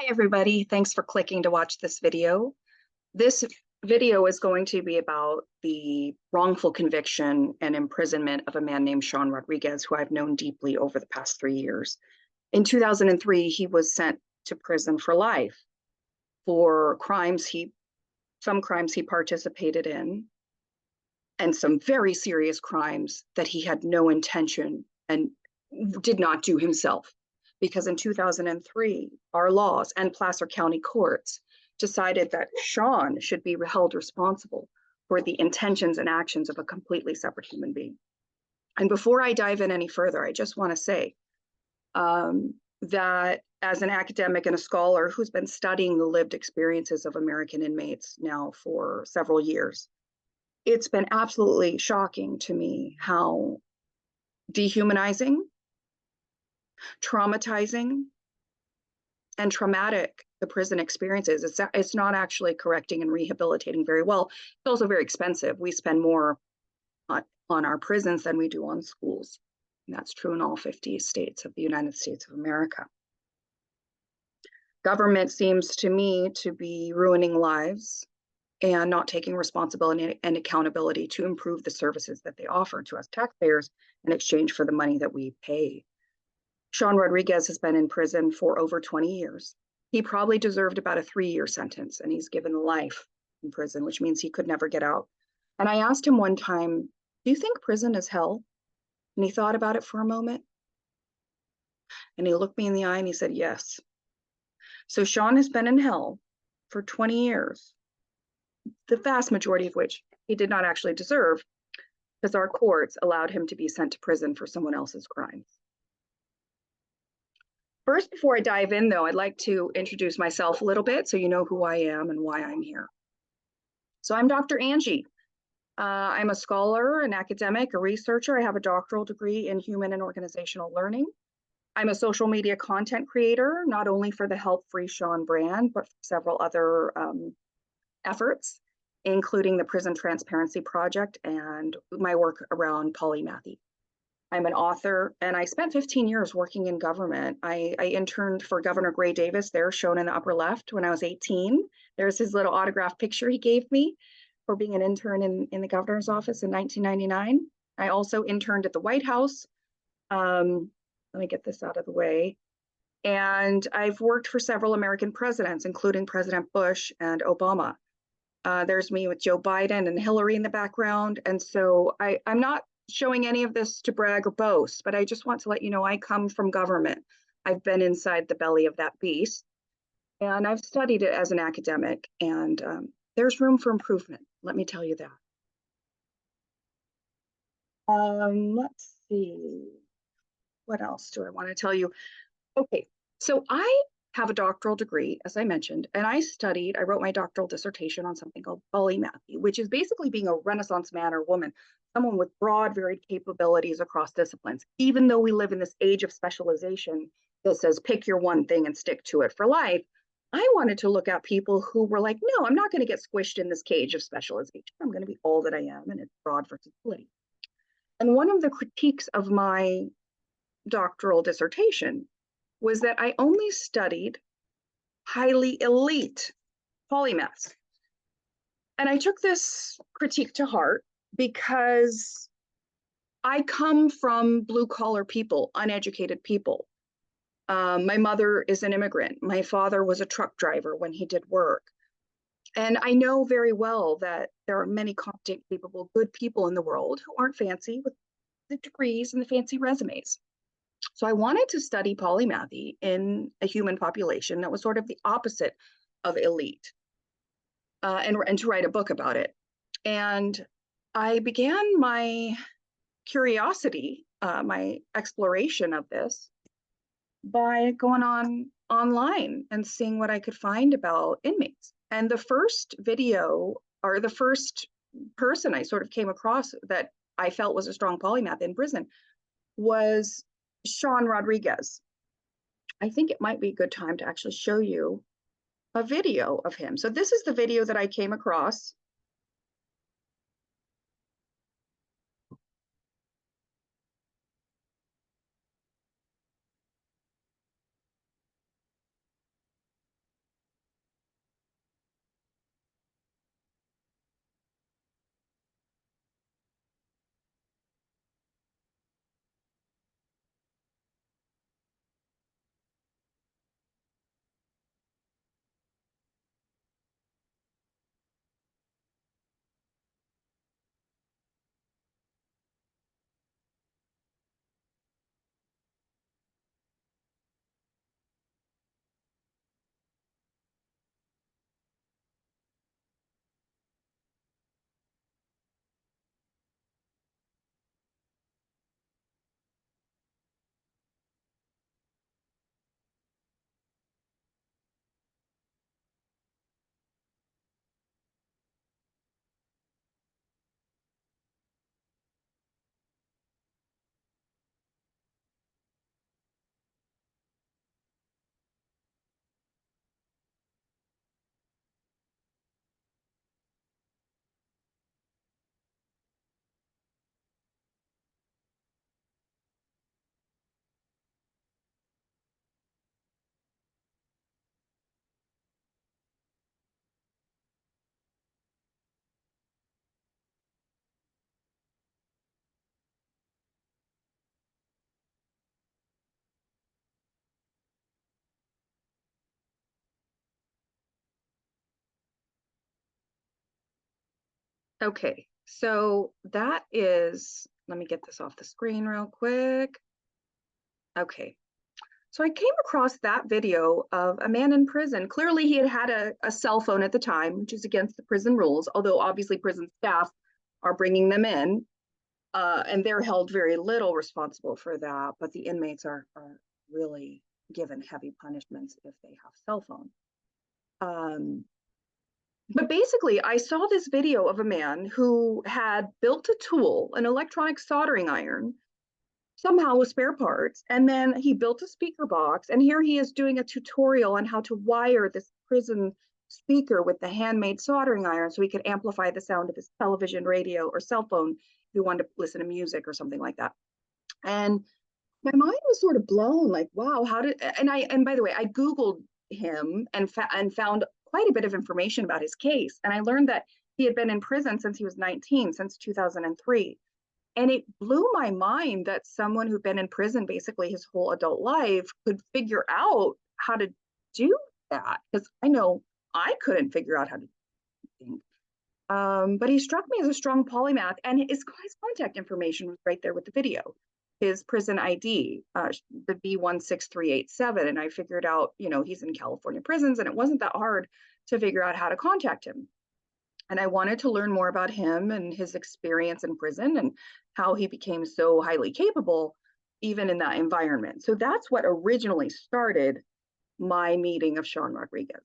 Hi, everybody. Thanks for clicking to watch this video. This video is going to be about the wrongful conviction and imprisonment of a man named Shawn Rodriguez, who I've known deeply over the past 3 years. In 2003, he was sent to prison for life for some crimes he participated in, and some very serious crimes that he had no intention and did not do himself. Because in 2003, our laws and Placer County courts decided that Shawn should be held responsible for the intentions and actions of a completely separate human being. And before I dive in any further, I just want to say that as an academic and a scholar who's been studying the lived experiences of American inmates now for several years, it's been absolutely shocking to me how dehumanizing, traumatizing, and traumatic the prison experience is. It's not actually correcting and rehabilitating very well. It's also very expensive. We spend more on our prisons than we do on schools. And that's true in all 50 states of the United States of America. Government seems to me to be ruining lives and not taking responsibility and accountability to improve the services that they offer to us taxpayers in exchange for the money that we pay. Shawn Rodriguez has been in prison for over 20 years. He probably deserved about a 3-year sentence, and he's given life in prison, which means he could never get out. And I asked him one time, do you think prison is hell? And he thought about it for a moment. And he looked me in the eye and he said, yes. So Shawn has been in hell for 20 years, the vast majority of which he did not actually deserve, because our courts allowed him to be sent to prison for someone else's crimes. First, before I dive in, though, I'd like to introduce myself a little bit so you know who I am and why I'm here. So I'm Dr. Angie. I'm a scholar, an academic, a researcher. I have a doctoral degree in human and organizational learning. I'm a social media content creator, not only for the Help Free Shawn brand, but for several other efforts, including the Prison Transparency Project and my work around polymathy. I'm an author, and I spent 15 years working in government. I interned for Governor Gray Davis, there shown in the upper left, when I was 18. There's his little autograph picture he gave me for being an intern in the governor's office in 1999. I also interned at the White House. Let me get this out of the way. And I've worked for several American presidents, including President Bush and Obama. There's me with Joe Biden and Hillary in the background. And so I'm not showing any of this to brag or boast, but I just want to let you know I come from government. I've been inside the belly of that beast, and I've studied it as an academic, and there's room for improvement, let me tell you that. Let's see, what else do I want to tell you? Okay, so I have a doctoral degree, as I mentioned, and I wrote my doctoral dissertation on something called polymathy, which is basically being a Renaissance man or woman, someone with broad, varied capabilities across disciplines. Even though we live in this age of specialization that says pick your one thing and stick to it for life, I wanted to look at people who were like, no, I'm not going to get squished in this cage of specialization. I'm going to be all that I am, and it's broad versatility. And one of the critiques of my doctoral dissertation was that I only studied highly elite polymaths. And I took this critique to heart because I come from blue-collar people, uneducated people. My mother is an immigrant. My father was a truck driver when he did work. And I know very well that there are many competent, capable, good people in the world who aren't fancy with the degrees and the fancy resumes. So I wanted to study polymathy in a human population that was sort of the opposite of elite, and to write a book about it. And I began my curiosity, my exploration of this by going online and seeing what I could find about inmates. And the first video, or the first person I sort of came across that I felt was a strong polymath in prison, was Shawn Rodriguez. I think it might be a good time to actually show you a video of him. So this is the video that I came across. Okay, so that is, let me get this off the screen real quick. Okay, so I came across that video of a man in prison. Clearly, he had had a cell phone at the time, which is against the prison rules, although obviously prison staff are bringing them in, and they're held very little responsible for that. But the inmates are really given heavy punishments if they have cell phone. But basically, I saw this video of a man who had built a tool, an electronic soldering iron, somehow with spare parts, and then he built a speaker box. And here he is doing a tutorial on how to wire this prison speaker with the handmade soldering iron so he could amplify the sound of his television, radio, or cell phone if he wanted to listen to music or something like that. And my mind was sort of blown, like, wow, how did, and by the way, I Googled him and found quite a bit of information about his case. And I learned that he had been in prison since he was 19, since 2003. And it blew my mind that someone who'd been in prison basically his whole adult life could figure out how to do that. Because I know I couldn't figure out how to think. But he struck me as a strong polymath, and his contact information was right there with the video. His prison ID, the B16387, and I figured out, he's in California prisons, and it wasn't that hard to figure out how to contact him. And I wanted to learn more about him and his experience in prison and how he became so highly capable, even in that environment. So that's what originally started my meeting of Shawn Rodriguez.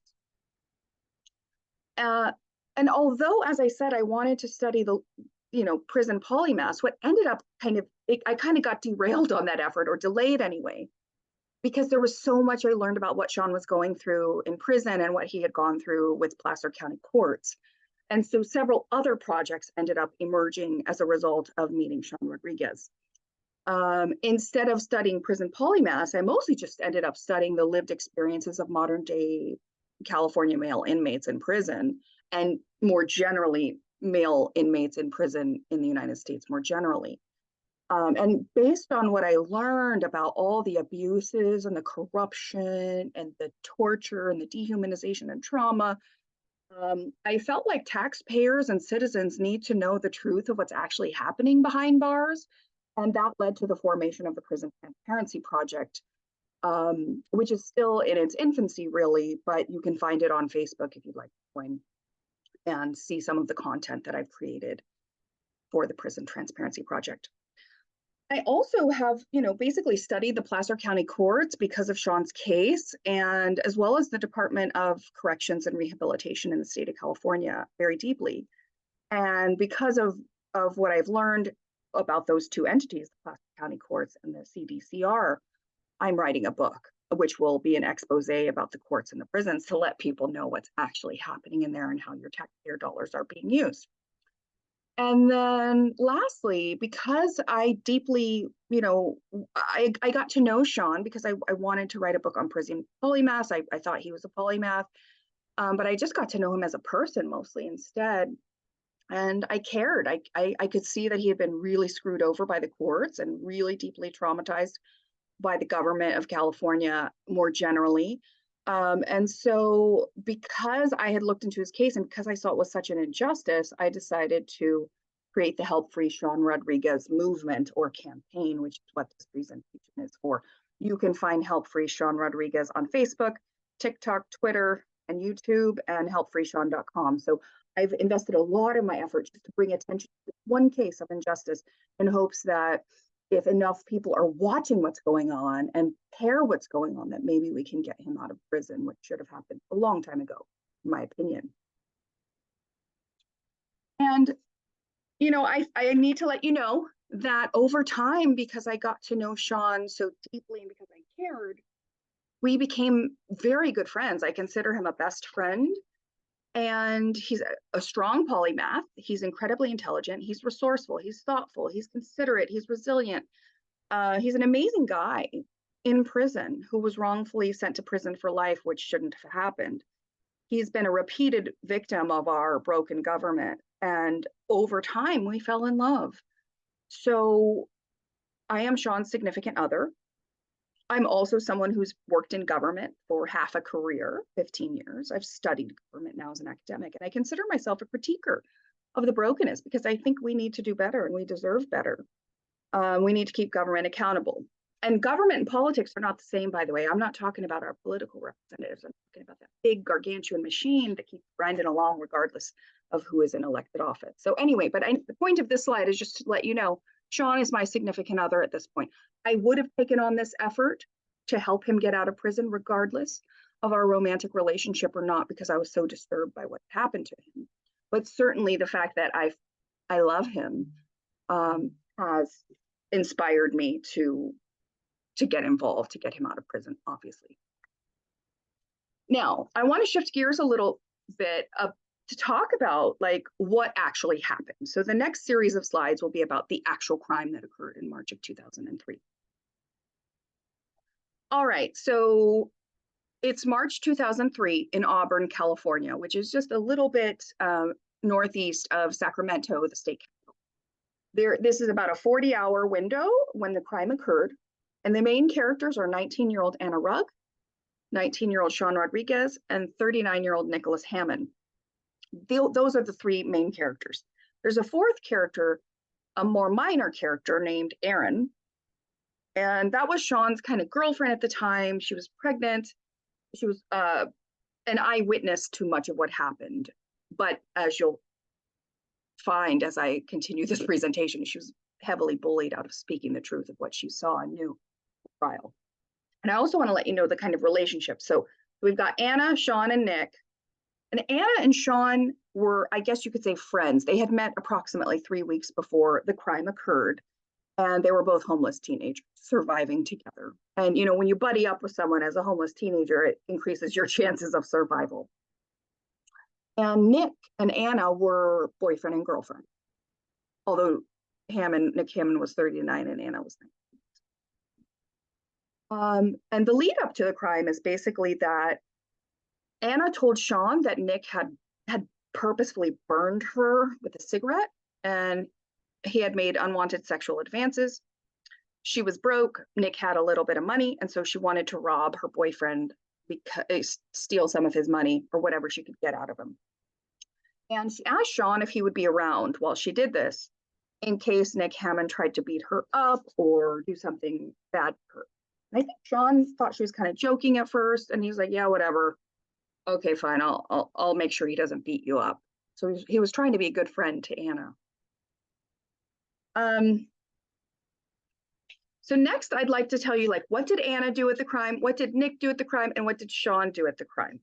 And although, as I said, I wanted to study the, prison polymaths, what ended up I kind of got derailed on that effort, or delayed anyway, because there was so much I learned about what Shawn was going through in prison and what he had gone through with Placer County courts. And so several other projects ended up emerging as a result of meeting Shawn Rodriguez. Instead of studying prison polymaths, I mostly just ended up studying the lived experiences of modern day California male inmates in prison, and more generally, male inmates in prison in the United States more generally. And based on what I learned about all the abuses and the corruption and the torture and the dehumanization and trauma, I felt like taxpayers and citizens need to know the truth of what's actually happening behind bars. And that led to the formation of the Prison Transparency Project, which is still in its infancy, really, but you can find it on Facebook if you'd like to join and see some of the content that I've created for the Prison Transparency Project. I also have, basically studied the Placer County courts because of Shawn's case, and as well as the Department of Corrections and Rehabilitation in the state of California very deeply. And because of what I've learned about those two entities, the Placer County courts and the CDCR, I'm writing a book, which will be an expose about the courts and the prisons to let people know what's actually happening in there and how your taxpayer dollars are being used. And then lastly, because I deeply, I got to know Shawn because I wanted to write a book on prison polymaths. I thought he was a polymath, but I just got to know him as a person mostly instead. And I cared. I could see that he had been really screwed over by the courts and really deeply traumatized by the government of California more generally. And so because I had looked into his case and because I saw it was such an injustice, I decided to create the Help Free Shawn Rodriguez movement or campaign, which is what this presentation is for. You can find Help Free Shawn Rodriguez on Facebook, TikTok, Twitter, and YouTube, and helpfreeshawn.com. So I've invested a lot of my effort just to bring attention to one case of injustice in hopes that if enough people are watching what's going on and care what's going on, that maybe we can get him out of prison, which should have happened a long time ago, in my opinion. And, I need to let you know that over time, because I got to know Shawn so deeply and because I cared, we became very good friends. I consider him a best friend. And he's a strong polymath. He's incredibly intelligent. He's resourceful. He's thoughtful. He's considerate. He's resilient. He's an amazing guy in prison who was wrongfully sent to prison for life, which shouldn't have happened. He's been a repeated victim of our broken government. And over time, we fell in love. So I am Shawn's significant other. I'm also someone who's worked in government for half a career, 15 years. I've studied government now as an academic, and I consider myself a critiquer of the brokenness, because I think we need to do better and we deserve better. We need to keep government accountable. And government and politics are not the same, by the way. I'm not talking about our political representatives. I'm talking about that big gargantuan machine that keeps grinding along regardless of who is in elected office. So anyway, but the point of this slide is just to let you know, Shawn is my significant other at this point. I would have taken on this effort to help him get out of prison regardless of our romantic relationship or not, because I was so disturbed by what happened to him. But certainly the fact that I love him has inspired me to get involved, to get him out of prison, obviously. Now, I want to shift gears a little bit to talk about like what actually happened. So the next series of slides will be about the actual crime that occurred in March of 2003. All right, so it's March 2003 in Auburn, California, which is just a little bit northeast of Sacramento, the state capital. This is about a 40-hour window when the crime occurred. And the main characters are 19-year-old Anna Rugg, 19-year-old Shawn Rodriguez, and 39-year-old Nicholas Hammond. Those are the three main characters. There's a fourth character, a more minor character named Erin. And that was Shawn's kind of girlfriend at the time. She was pregnant. She was an eyewitness to much of what happened. But as you'll find as I continue this presentation, she was heavily bullied out of speaking the truth of what she saw and knew at the trial. And I also want to let you know the kind of relationship. So we've got Anna, Shawn, and Nick. And Anna and Shawn were, I guess you could say, friends. They had met approximately 3 weeks before the crime occurred. And they were both homeless teenagers surviving together. And, you know, when you buddy up with someone as a homeless teenager, it increases your chances of survival. And Nick and Anna were boyfriend and girlfriend. Although Nick Hammond was 39 and Anna was 19. And the lead up to the crime is basically that Anna told Shawn that Nick had purposefully burned her with a cigarette, and he had made unwanted sexual advances. She was broke. Nick had a little bit of money, and so she wanted to rob her boyfriend, steal some of his money or whatever she could get out of him. And she asked Shawn if he would be around while she did this, in case Nick Hammond tried to beat her up or do something bad to her. And I think Shawn thought she was kind of joking at first, and he's like, "Yeah, whatever. Okay, fine. I'll make sure he doesn't beat you up." So he was trying to be a good friend to Anna. So next, I'd like to tell you, like, what did Anna do at the crime? What did Nick do at the crime? And what did Shawn do at the crime?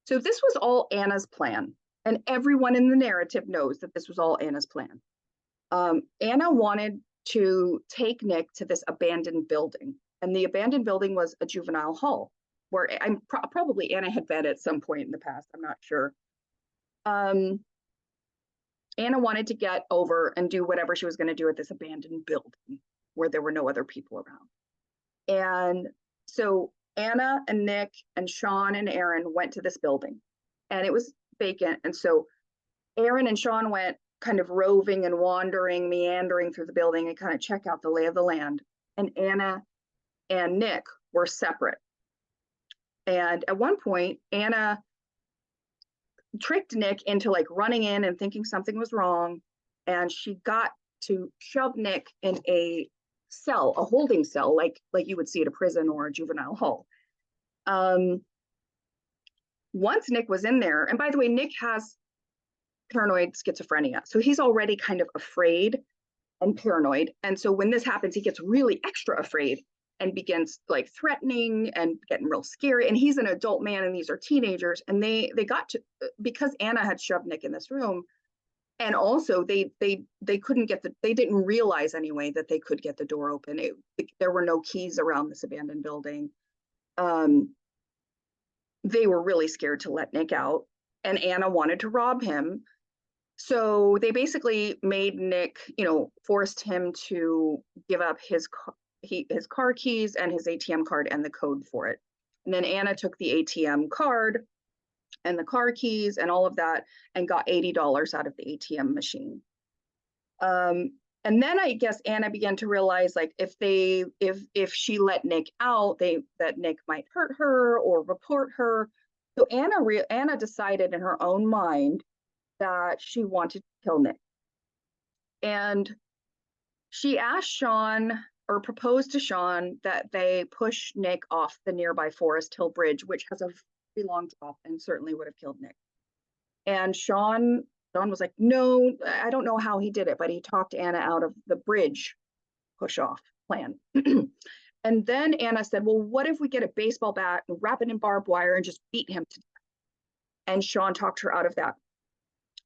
So this was all Anna's plan. And everyone in the narrative knows that this was all Anna's plan. Anna wanted to take Nick to this abandoned building. And the abandoned building was a juvenile hall, where probably Anna had been at some point in the past. I'm not sure. Anna wanted to get over and do whatever she was going to do at this abandoned building where there were no other people around. And so Anna and Nick and Shawn and Erin went to this building, and it was vacant. And so Erin and Shawn went kind of roving and wandering, meandering through the building and kind of check out the lay of the land. And Anna and Nick were separate. And at one point, Anna tricked Nick into like running in and thinking something was wrong. And she got to shove Nick in a cell, a holding cell, like you would see at a prison or a juvenile hall. Once Nick was in there, and by the way, Nick has paranoid schizophrenia. So he's already kind of afraid and paranoid. And so when this happens, he gets really extra afraid and begins like threatening and getting real scary. And he's an adult man and these are teenagers. And they got to, because Anna had shoved Nick in this room, and also they couldn't get they didn't realize anyway that they could get the door open. There were no keys around this abandoned building. They were really scared to let Nick out, and Anna wanted to rob him. So they basically made Nick, forced him to give up his car keys and his ATM card and the code for it. And then Anna took the ATM card and the car keys and all of that and got $80 out of the ATM machine. And then I guess Anna began to realize, like, if she let Nick out, that Nick might hurt her or report her. So Anna decided in her own mind that she wanted to kill Nick. And she asked Shawn, or proposed to Shawn, that they push Nick off the nearby Forest Hill Bridge, which has a very long drop and certainly would have killed Nick. And Shawn was like, no, I don't know how he did it, but he talked Anna out of the bridge push off plan. And then Anna said, well, what if we get a baseball bat and wrap it in barbed wire and just beat him to death? And Shawn talked her out of that.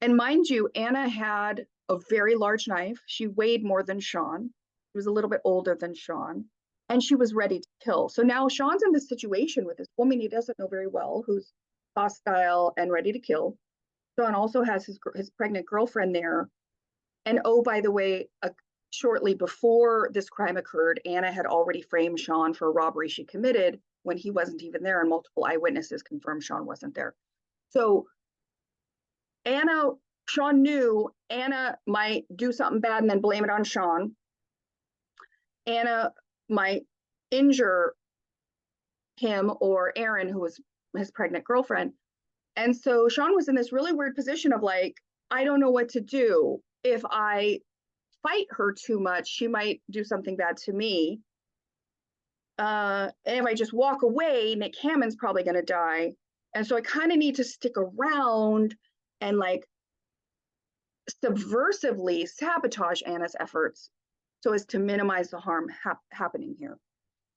And mind you, Anna had a very large knife. She weighed more than Shawn. She was a little bit older than Shawn. And she was ready to kill. So now Shawn's in this situation with this woman he doesn't know very well, who's hostile and ready to kill. Shawn also has his pregnant girlfriend there. And oh, by the way, shortly before this crime occurred, Anna had already framed Shawn for a robbery she committed when he wasn't even there, and multiple eyewitnesses confirmed Shawn wasn't there. So Shawn knew Anna might do something bad and then blame it on Shawn. Anna might injure him or Erin, who was his pregnant girlfriend. And so Shawn was in this really weird position of like, I don't know what to do. If I fight her too much, she might do something bad to me. And if I just walk away, Nick Hammond's probably going to die. And so I kind of need to stick around and like subversively sabotage Anna's efforts so as to minimize the harm happening here.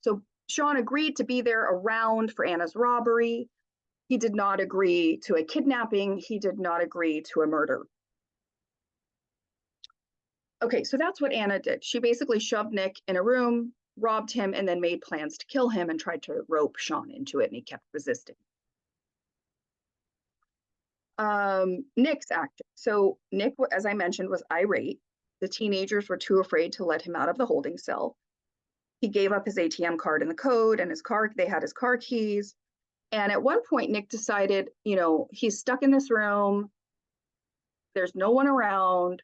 So Shawn agreed to be there around for Anna's robbery. He did not agree to a kidnapping. He did not agree to a murder. Okay, so that's what Anna did. She basically shoved Nick in a room, robbed him, and then made plans to kill him and tried to rope Shawn into it, and he kept resisting. Nick's acting. So Nick, as I mentioned, was irate. The teenagers were too afraid to let him out of the holding cell. He gave up his ATM card and the code and his car. They had his car keys. And at one point, Nick decided, he's stuck in this room. There's no one around.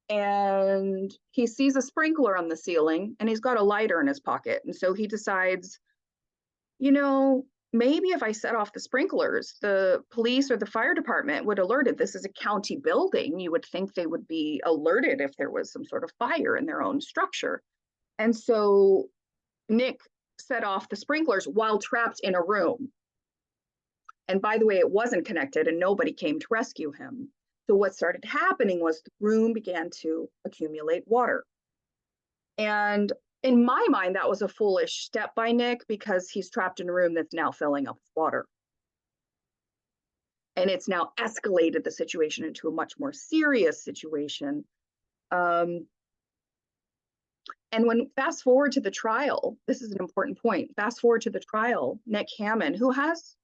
And he sees a sprinkler on the ceiling and he's got a lighter in his pocket. And so he decides, maybe if I set off the sprinklers, the police or the fire department would alert it. This is a county building. You would think they would be alerted if there was some sort of fire in their own structure. And so Nick set off the sprinklers while trapped in a room. And by the way, it wasn't connected and nobody came to rescue him. So what started happening was the room began to accumulate water. And in my mind, that was a foolish step by Nick because he's trapped in a room that's now filling up with water. And it's now escalated the situation into a much more serious situation. And when fast forward to the trial, this is an important point. Fast forward to the trial, Nick Hammond, who has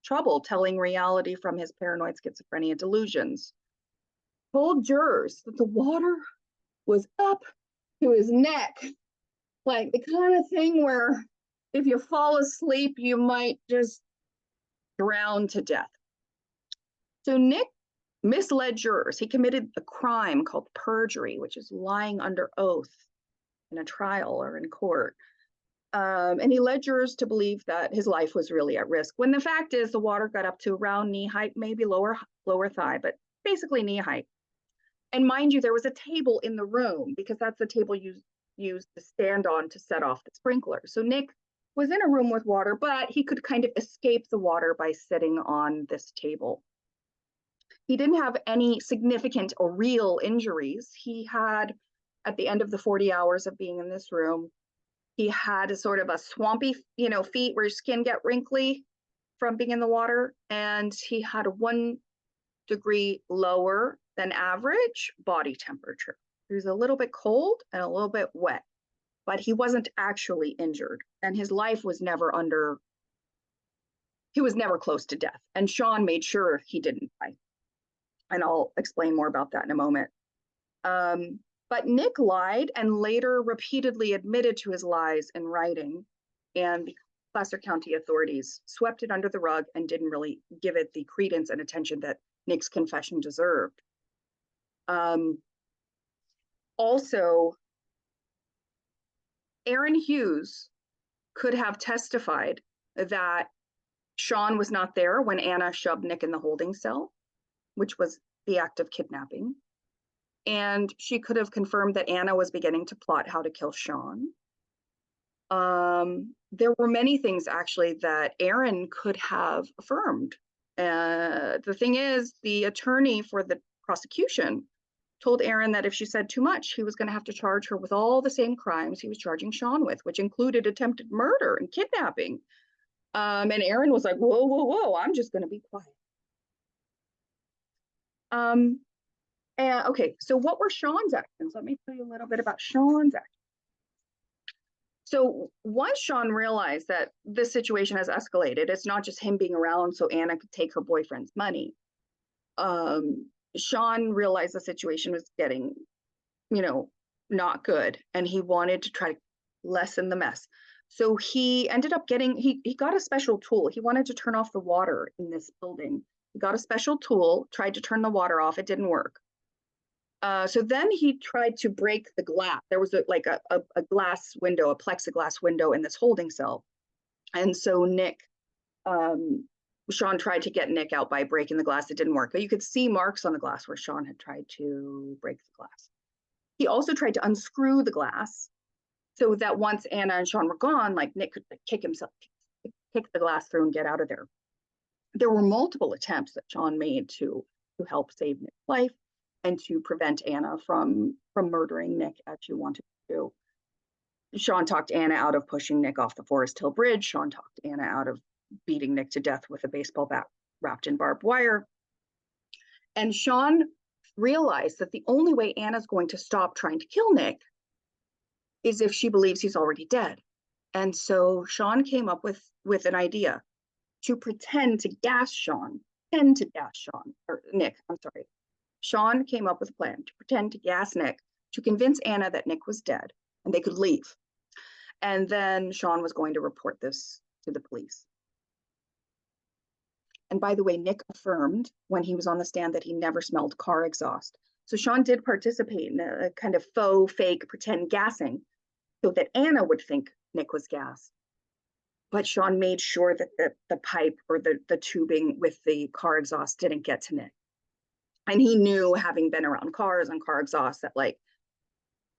trouble telling reality from his paranoid schizophrenia delusions, told jurors that the water was up to his neck, like the kind of thing where if you fall asleep, you might just drown to death. So Nick misled jurors. He committed a crime called perjury, which is lying under oath in a trial or in court. And he led jurors to believe that his life was really at risk, when the fact is the water got up to around knee height, maybe lower thigh, but basically knee height. And mind you, there was a table in the room because that's the table used to stand on to set off the sprinkler. So Nick was in a room with water, but he could kind of escape the water by sitting on this table. He didn't have any significant or real injuries. He had, at the end of the 40 hours of being in this room, he had a sort of a swampy, feet where your skin get wrinkly from being in the water. And he had a 1 degree lower than average body temperature. He was a little bit cold and a little bit wet, but he wasn't actually injured. And his life was never he was never close to death. And Shawn made sure he didn't die. And I'll explain more about that in a moment. But Nick lied and later repeatedly admitted to his lies in writing, and the Placer County authorities swept it under the rug and didn't really give it the credence and attention that Nick's confession deserved. Also, Erin Hughes could have testified that Shawn was not there when Anna shoved Nick in the holding cell, which was the act of kidnapping. And she could have confirmed that Anna was beginning to plot how to kill Shawn. There were many things actually that Aaron could have affirmed. The thing is, the attorney for the prosecution told Aaron that if she said too much, he was going to have to charge her with all the same crimes he was charging Shawn with, which included attempted murder and kidnapping. And Aaron was like, whoa, whoa, whoa, I'm just going to be quiet. Okay, so what were Shawn's actions? Let me tell you a little bit about Shawn's actions. So once Shawn realized that this situation has escalated, it's not just him being around so Anna could take her boyfriend's money. Shawn realized the situation was getting, not good, and he wanted to try to lessen the mess. So he ended up he got a special tool. He wanted to turn off the water in this building. He got a special tool, tried to turn the water off. It didn't work. So then he tried to break the glass. There was a glass window, a plexiglass window in this holding cell. And so Shawn tried to get Nick out by breaking the glass. It didn't work, but you could see marks on the glass where Shawn had tried to break the glass. He also tried to unscrew the glass so that once Anna and Shawn were gone, like Nick could kick the glass through and get out of there. There were multiple attempts that Shawn made to help save Nick's life and to prevent Anna from murdering Nick as she wanted to do. Shawn talked Anna out of pushing Nick off the Forest Hill Bridge. Shawn talked Anna out of beating Nick to death with a baseball bat wrapped in barbed wire. And Shawn realized that the only way Anna's going to stop trying to kill Nick is if she believes he's already dead. And so Shawn came up with an idea to pretend to gas Nick, I'm sorry. Shawn came up with a plan to pretend to gas Nick to convince Anna that Nick was dead and they could leave. And then Shawn was going to report this to the police. And by the way, Nick affirmed when he was on the stand that he never smelled car exhaust. So Shawn did participate in a kind of faux, fake, pretend gassing so that Anna would think Nick was gassed. But Shawn made sure that the pipe or the tubing with the car exhaust didn't get to Nick. And he knew, having been around cars and car exhaust, that like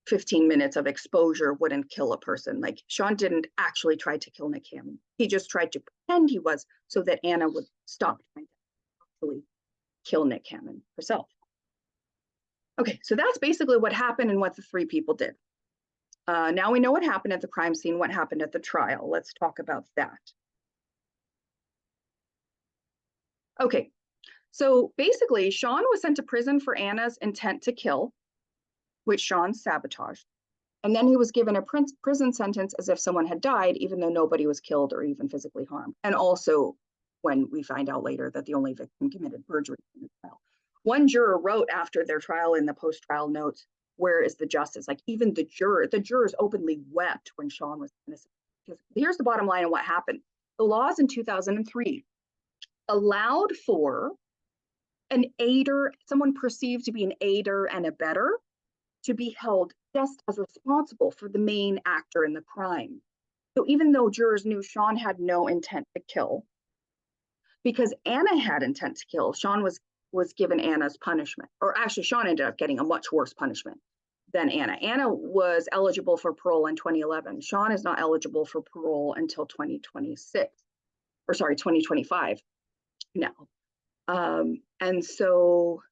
15 minutes of exposure wouldn't kill a person. Like Shawn didn't actually try to kill Nick Hammond. He just tried to pretend he was so that Anna would stop trying to actually kill Nick Hammond herself. Okay, so that's basically what happened and what the three people did. Now we know what happened at the crime scene, what happened at the trial. Let's talk about that. Okay, so basically Shawn was sent to prison for Anna's intent to kill, which Shawn sabotaged. And then he was given a prison sentence as if someone had died, even though nobody was killed or even physically harmed. And also when we find out later that the only victim committed perjury in the trial. One juror wrote after their trial in the post-trial notes, "Where is the justice?" Like even the jurors openly wept when Shawn was innocent. Because here's the bottom line of what happened. The laws in 2003 allowed for an aider, someone perceived to be an aider and abettor, to be held just as responsible for the main actor in the crime. So even though jurors knew Shawn had no intent to kill, because Anna had intent to kill, Shawn was given Anna's punishment. Or actually, Shawn ended up getting a much worse punishment than Anna. Anna was eligible for parole in 2011. Shawn is not eligible for parole until 2025 now. And so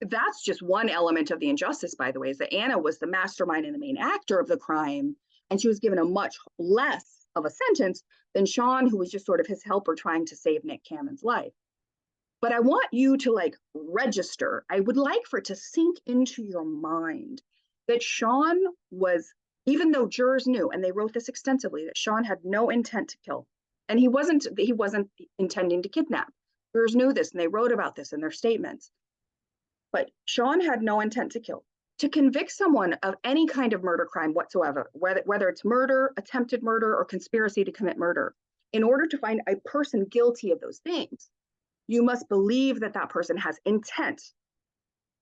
that's just one element of the injustice, by the way, is that Anna was the mastermind and the main actor of the crime, and she was given a much less of a sentence than Shawn, who was just sort of his helper trying to save Nick Hammond's life. But I want you to register. I would like for it to sink into your mind that Shawn was, even though jurors knew, and they wrote this extensively, that Shawn had no intent to kill, and he wasn't intending to kidnap. Jurors knew this, and they wrote about this in their statements. But Shawn had no intent to kill. To convict someone of any kind of murder crime whatsoever, whether it's murder, attempted murder, or conspiracy to commit murder, in order to find a person guilty of those things, you must believe that that person has intent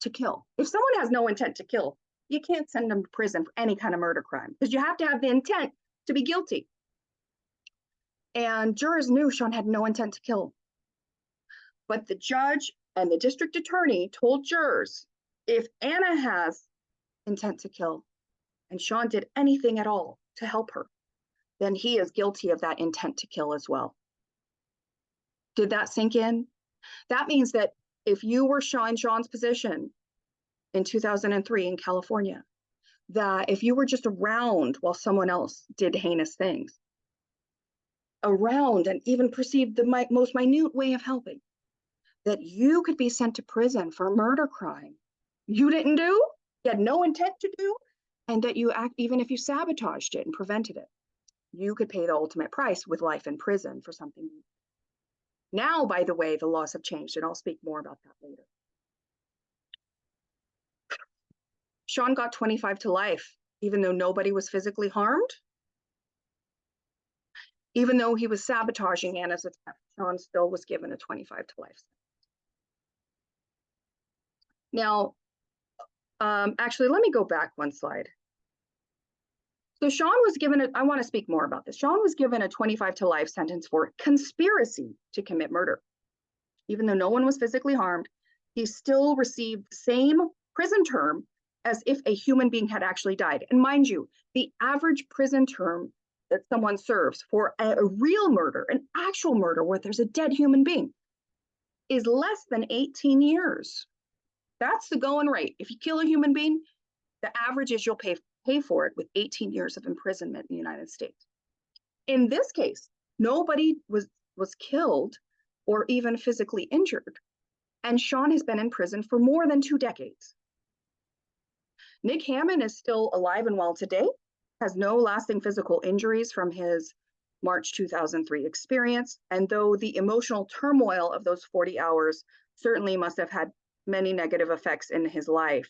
to kill. If someone has no intent to kill, you can't send them to prison for any kind of murder crime because you have to have the intent to be guilty. And jurors knew Shawn had no intent to kill. But the judge And the district attorney told jurors, if Anna has intent to kill and Shawn did anything at all to help her, then he is guilty of that intent to kill as well. Did that sink in? That means that if you were in Shawn's position in 2003 in California, that if you were just around while someone else did heinous things, around and even perceived the most minute way of helping, that you could be sent to prison for a murder crime you didn't do, you had no intent to do, and that you act, even if you sabotaged it and prevented it, you could pay the ultimate price with life in prison for something. Now, by the way, the laws have changed, and I'll speak more about that later. Shawn got 25 to life, even though nobody was physically harmed. Even though he was sabotaging Anna's attempt, Shawn still was given a 25 to life. Now, actually, let me go back one slide. So Shawn was given I want to speak more about this. Shawn was given a 25 to life sentence for conspiracy to commit murder. Even though no one was physically harmed, he still received the same prison term as if a human being had actually died. And mind you, the average prison term that someone serves for a real murder, an actual murder where there's a dead human being, is less than 18 years. That's the going rate. If you kill a human being, the average is you'll pay for it with 18 years of imprisonment in the United States. In this case, nobody was killed or even physically injured, and Shawn has been in prison for more than 2 decades. Nick Hammond is still alive and well today, has no lasting physical injuries from his March 2003 experience, and though the emotional turmoil of those 40 hours certainly must have had many negative effects in his life,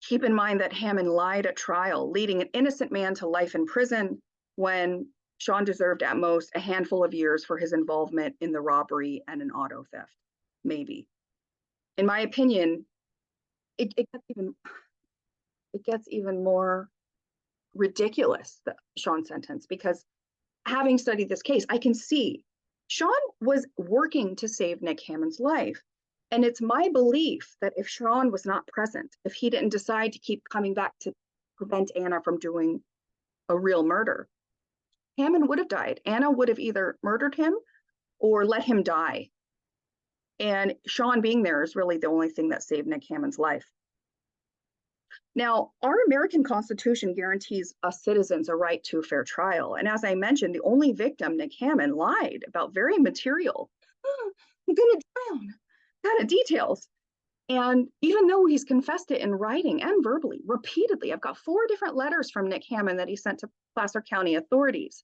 keep in mind that Hammond lied at trial, leading an innocent man to life in prison when Shawn deserved at most a handful of years for his involvement in the robbery and an auto theft, maybe. In my opinion, it gets even more ridiculous, the Shawn sentence, because having studied this case, I can see Shawn was working to save Nick Hammond's life. And it's my belief that if Shawn was not present, if he didn't decide to keep coming back to prevent Anna from doing a real murder, Hammond would have died. Anna would have either murdered him or let him die. And Shawn being there is really the only thing that saved Nick Hammond's life. Now, our American Constitution guarantees us citizens a right to a fair trial. And as I mentioned, the only victim, Nick Hammond, lied about very material, I'm gonna drown, kind of details. And even though he's confessed it in writing and verbally, repeatedly, I've got 4 different letters from Nick Hammond that he sent to Placer County authorities.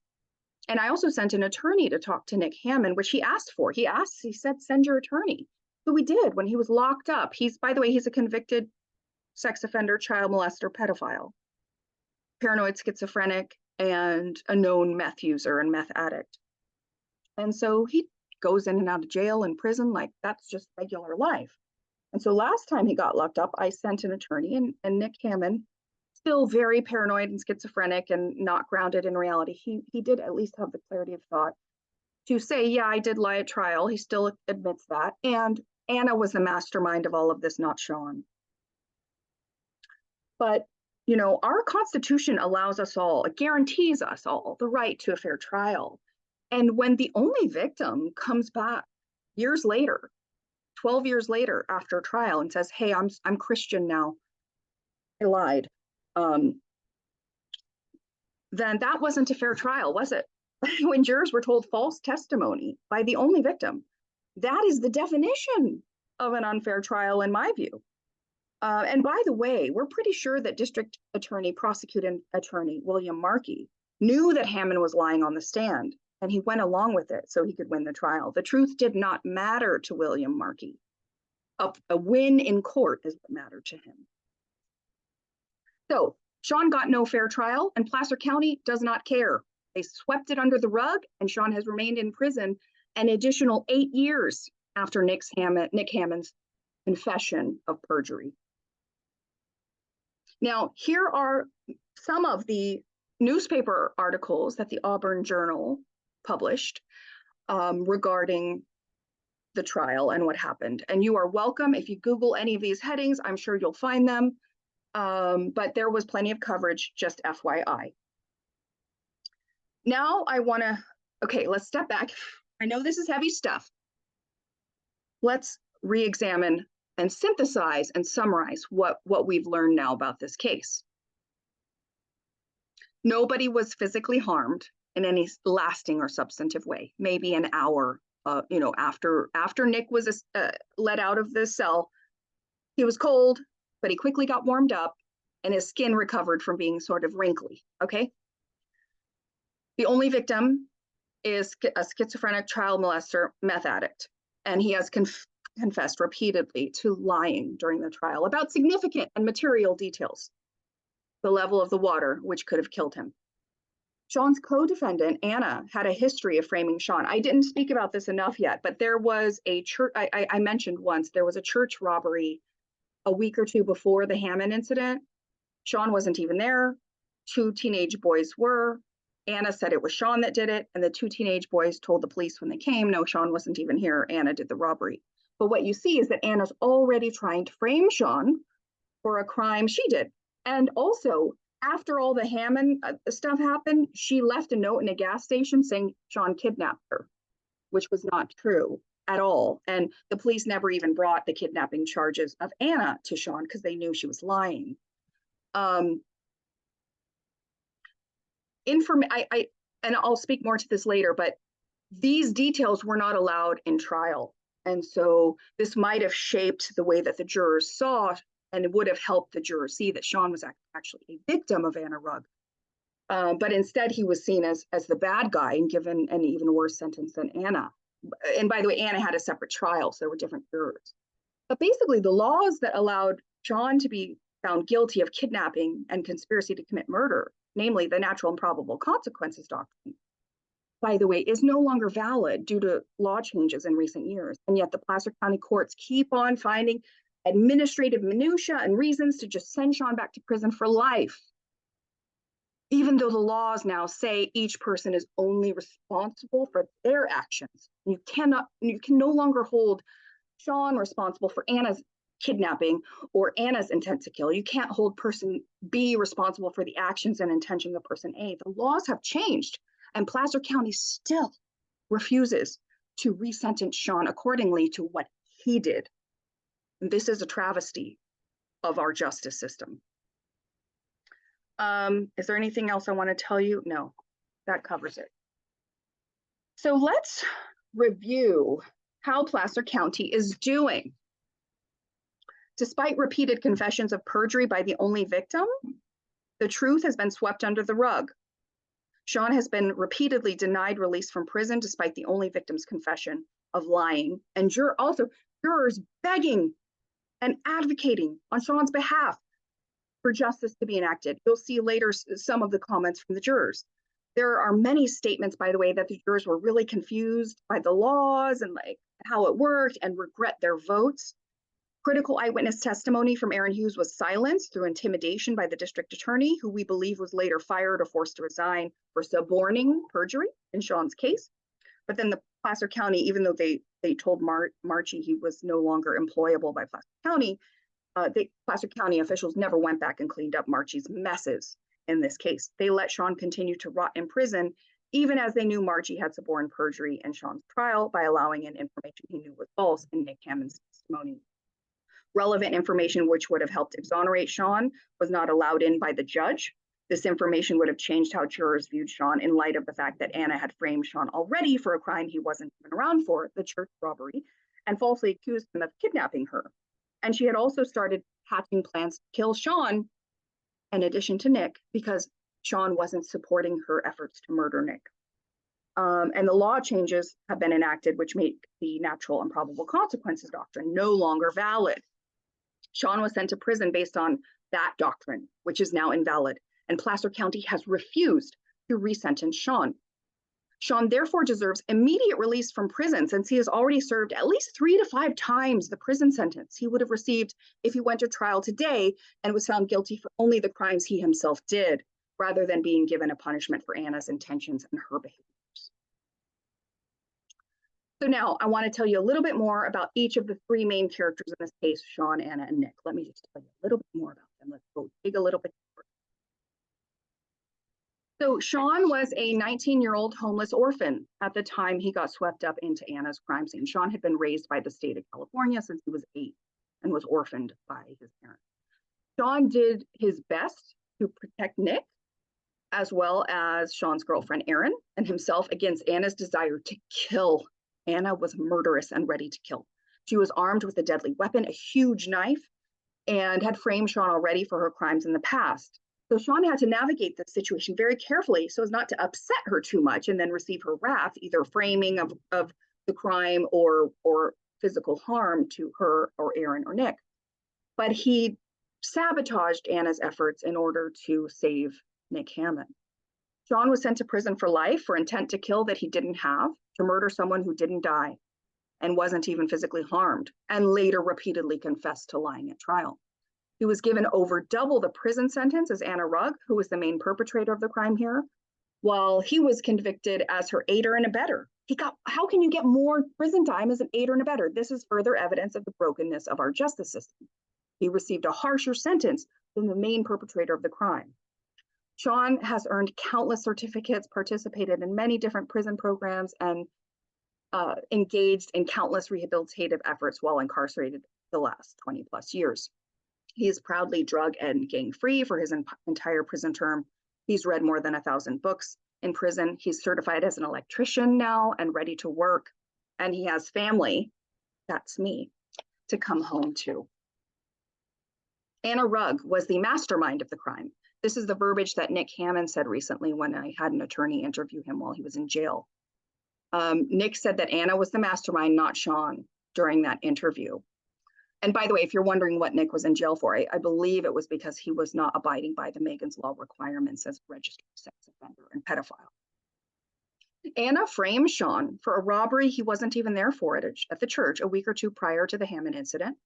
And I also sent an attorney to talk to Nick Hammond, which he asked for. He said, send your attorney. So we did when he was locked up. By the way, he's a convicted sex offender, child molester, pedophile, paranoid schizophrenic, and a known meth user and meth addict. And so he goes in and out of jail and prison like that's just regular life. And so last time he got locked up, I sent an attorney, and Nick Hammond, still very paranoid and schizophrenic and not grounded in reality, he did at least have the clarity of thought to say, yeah, I did lie at trial. He still admits that. And Anna was the mastermind of all of this, not Shawn. But, you know, our Constitution allows us all, it guarantees us all the right to a fair trial. And when the only victim comes back years later, 12 years later after trial and says, hey, I'm Christian now, I lied, then that wasn't a fair trial, was it? When jurors were told false testimony by the only victim, that is the definition of an unfair trial in my view. And by the way, we're pretty sure that District Attorney, Prosecuting Attorney William Markey knew that Hammond was lying on the stand, and he went along with it so he could win the trial. The truth did not matter to William Markey. A win in court is what mattered to him. So Shawn got no fair trial, and Placer County does not care. They swept it under the rug, and Shawn has remained in prison an additional 8 years after Nick Hammond's confession of perjury. Now, here are some of the newspaper articles that the Auburn Journal published regarding the trial and what happened. And you are welcome. If you Google any of these headings, I'm sure you'll find them. But there was plenty of coverage, just FYI. Now I want to, okay, let's step back. I know this is heavy stuff. Let's re-examine and synthesize and summarize what we've learned now about this case. Nobody was physically harmed in any lasting or substantive way. Maybe an hour, after Nick was let out of the cell, he was cold, but he quickly got warmed up and his skin recovered from being sort of wrinkly, okay? The only victim is a schizophrenic child molester, meth addict, and he has confessed repeatedly to lying during the trial about significant and material details. The level of the water, which could have killed him. Shawn's co-defendant, Anna, had a history of framing Shawn. I didn't speak about this enough yet, but there was a church, I mentioned once, there was a church robbery a week or two before the Hammond incident. Shawn wasn't even there. 2 teenage boys were. Anna said it was Shawn that did it, and the 2 teenage boys told the police when they came, no, Shawn wasn't even here. Anna did the robbery. But what you see is that Anna's already trying to frame Shawn for a crime she did. And also, after all the Hammond stuff happened, she left a note in a gas station saying Shawn kidnapped her, which was not true at all. And the police never even brought the kidnapping charges of Anna to Shawn because they knew she was lying. And I'll speak more to this later, but these details were not allowed in trial. And so this might have shaped the way that the jurors saw, and it would have helped the jurors see that Shawn was actually a victim of Anna Rugg. But instead, he was seen as the bad guy and given an even worse sentence than Anna. And by the way, Anna had a separate trial, so there were different jurors. But basically, the laws that allowed Shawn to be found guilty of kidnapping and conspiracy to commit murder, namely the natural and probable consequences doctrine, by the way, is no longer valid due to law changes in recent years. And yet the Placer County courts keep on finding administrative minutia and reasons to just send Shawn back to prison for life, even though the laws now say each person is only responsible for their actions. You can no longer hold Shawn responsible for Anna's kidnapping or Anna's intent to kill. You can't hold person B responsible for the actions and intentions of person A. The laws have changed, and Placer County still refuses to resentence Shawn accordingly to what he did. And this is a travesty of our justice system. Is there anything else I want to tell you? No, that covers it. So let's review how Placer County is doing. Despite repeated confessions of perjury by the only victim, the truth has been swept under the rug. Shawn has been repeatedly denied release from prison despite the only victim's confession of lying, and jurors begging and advocating on Shawn's behalf for justice to be enacted. You'll see later some of the comments from the jurors. There are many statements, by the way, that the jurors were really confused by the laws and like how it worked and regret their votes. Critical eyewitness testimony from Aaron Hughes was silenced through intimidation by the district attorney, who we believe was later fired or forced to resign for suborning perjury in Shawn's case. But then the Placer County, even though they told Marchie he was no longer employable by Placer County, the Placer County officials never went back and cleaned up Marchie's messes in this case. They let Shawn continue to rot in prison, even as they knew Marchie had suborned perjury in Shawn's trial by allowing in information he knew was false in Nick Hammond's testimony. Relevant information which would have helped exonerate Shawn was not allowed in by the judge. This information would have changed how jurors viewed Shawn in light of the fact that Anna had framed Shawn already for a crime he wasn't even around for, the church robbery, and falsely accused him of kidnapping her. And she had also started hatching plans to kill Shawn, in addition to Nick, because Shawn wasn't supporting her efforts to murder Nick. And the law changes have been enacted, which make the natural and probable consequences doctrine no longer valid. Shawn was sent to prison based on that doctrine, which is now invalid, and Placer County has refused to resentence Shawn. Shawn therefore deserves immediate release from prison, since he has already served at least 3 to 5 times the prison sentence he would have received if he went to trial today and was found guilty for only the crimes he himself did, rather than being given a punishment for Anna's intentions and her behaviors. So now I want to tell you a little bit more about each of the three main characters in this case, Shawn, Anna, and Nick. Let me just tell you a little bit more about them. Let's go dig a little bit deeper. So Shawn was a 19-year-old homeless orphan at the time he got swept up into Anna's crime scene. Shawn had been raised by the state of California since he was 8 and was orphaned by his parents. Shawn did his best to protect Nick, as well as Shawn's girlfriend, Erin, and himself against Anna's desire to kill. Anna was murderous and ready to kill. She was armed with a deadly weapon, a huge knife, and had framed Shawn already for her crimes in the past. So Shawn had to navigate this situation very carefully so as not to upset her too much and then receive her wrath, either framing of the crime or physical harm to her or Erin or Nick. But he sabotaged Anna's efforts in order to save Nick Hammond. Shawn was sent to prison for life for intent to kill that he didn't have, to murder someone who didn't die and wasn't even physically harmed, and later repeatedly confessed to lying at trial. He was given over double the prison sentence as Anna Rugg, who was the main perpetrator of the crime here, while he was convicted as her aider and abettor. How can you get more prison time as an aider and abettor? This is further evidence of the brokenness of our justice system. He received a harsher sentence than the main perpetrator of the crime. Shawn has earned countless certificates, participated in many different prison programs, and engaged in countless rehabilitative efforts while incarcerated the last 20 plus years. He is proudly drug and gang free for his entire prison term. He's read more than 1,000 books in prison. He's certified as an electrician now and ready to work. And he has family, that's me, to come home to. Anna Rugg was the mastermind of the crime. This is the verbiage that Nick Hammond said recently when I had an attorney interview him while he was in jail. Nick said that Anna was the mastermind, not Shawn, during that interview. And by the way, if you're wondering what Nick was in jail for, I believe it was because he was not abiding by the Megan's Law requirements as a registered sex offender and pedophile. Anna framed Shawn for a robbery he wasn't even there for at the church a week or two prior to the Hammond incident.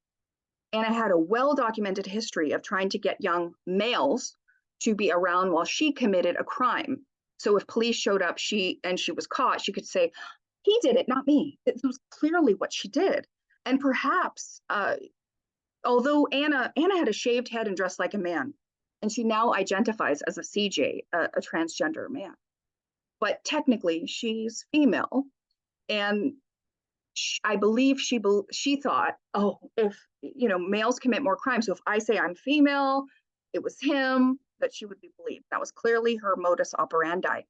Anna had a well-documented history of trying to get young males to be around while she committed a crime. So if police showed up she was caught, she could say, he did it, not me. It was clearly what she did. And perhaps, although Anna had a shaved head and dressed like a man, and she now identifies as a CJ, a transgender man. But technically, she's female, and I believe she thought, oh, if males commit more crimes, so if I say I'm female, it was him, that she would be believed. That was clearly her modus operandi.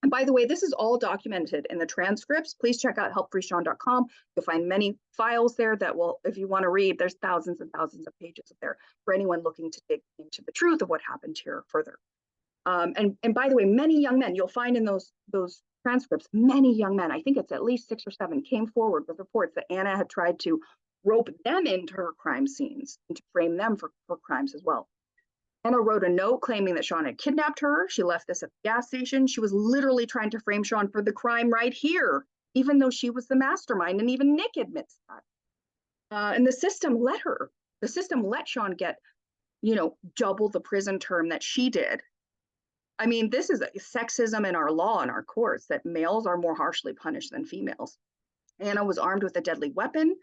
And by the way, this is all documented in the transcripts. Please check out helpfreeshawn.com. You'll find many files there that will, if you want to read, there's thousands and thousands of pages there for anyone looking to dig into the truth of what happened here further. And by the way, many young men, you'll find in those transcripts, many young men, I think it's at least 6 or 7, came forward with reports that Anna had tried to rope them into her crime scenes and to frame them for crimes as well. Anna wrote a note claiming that Shawn had kidnapped her. She left this at the gas station. She was literally trying to frame Shawn for the crime right here, even though she was the mastermind, and even Nick admits that. And the system let Shawn get, double the prison term that she did. I mean, this is sexism in our law and our courts, that males are more harshly punished than females. Anna was armed with a deadly weapon,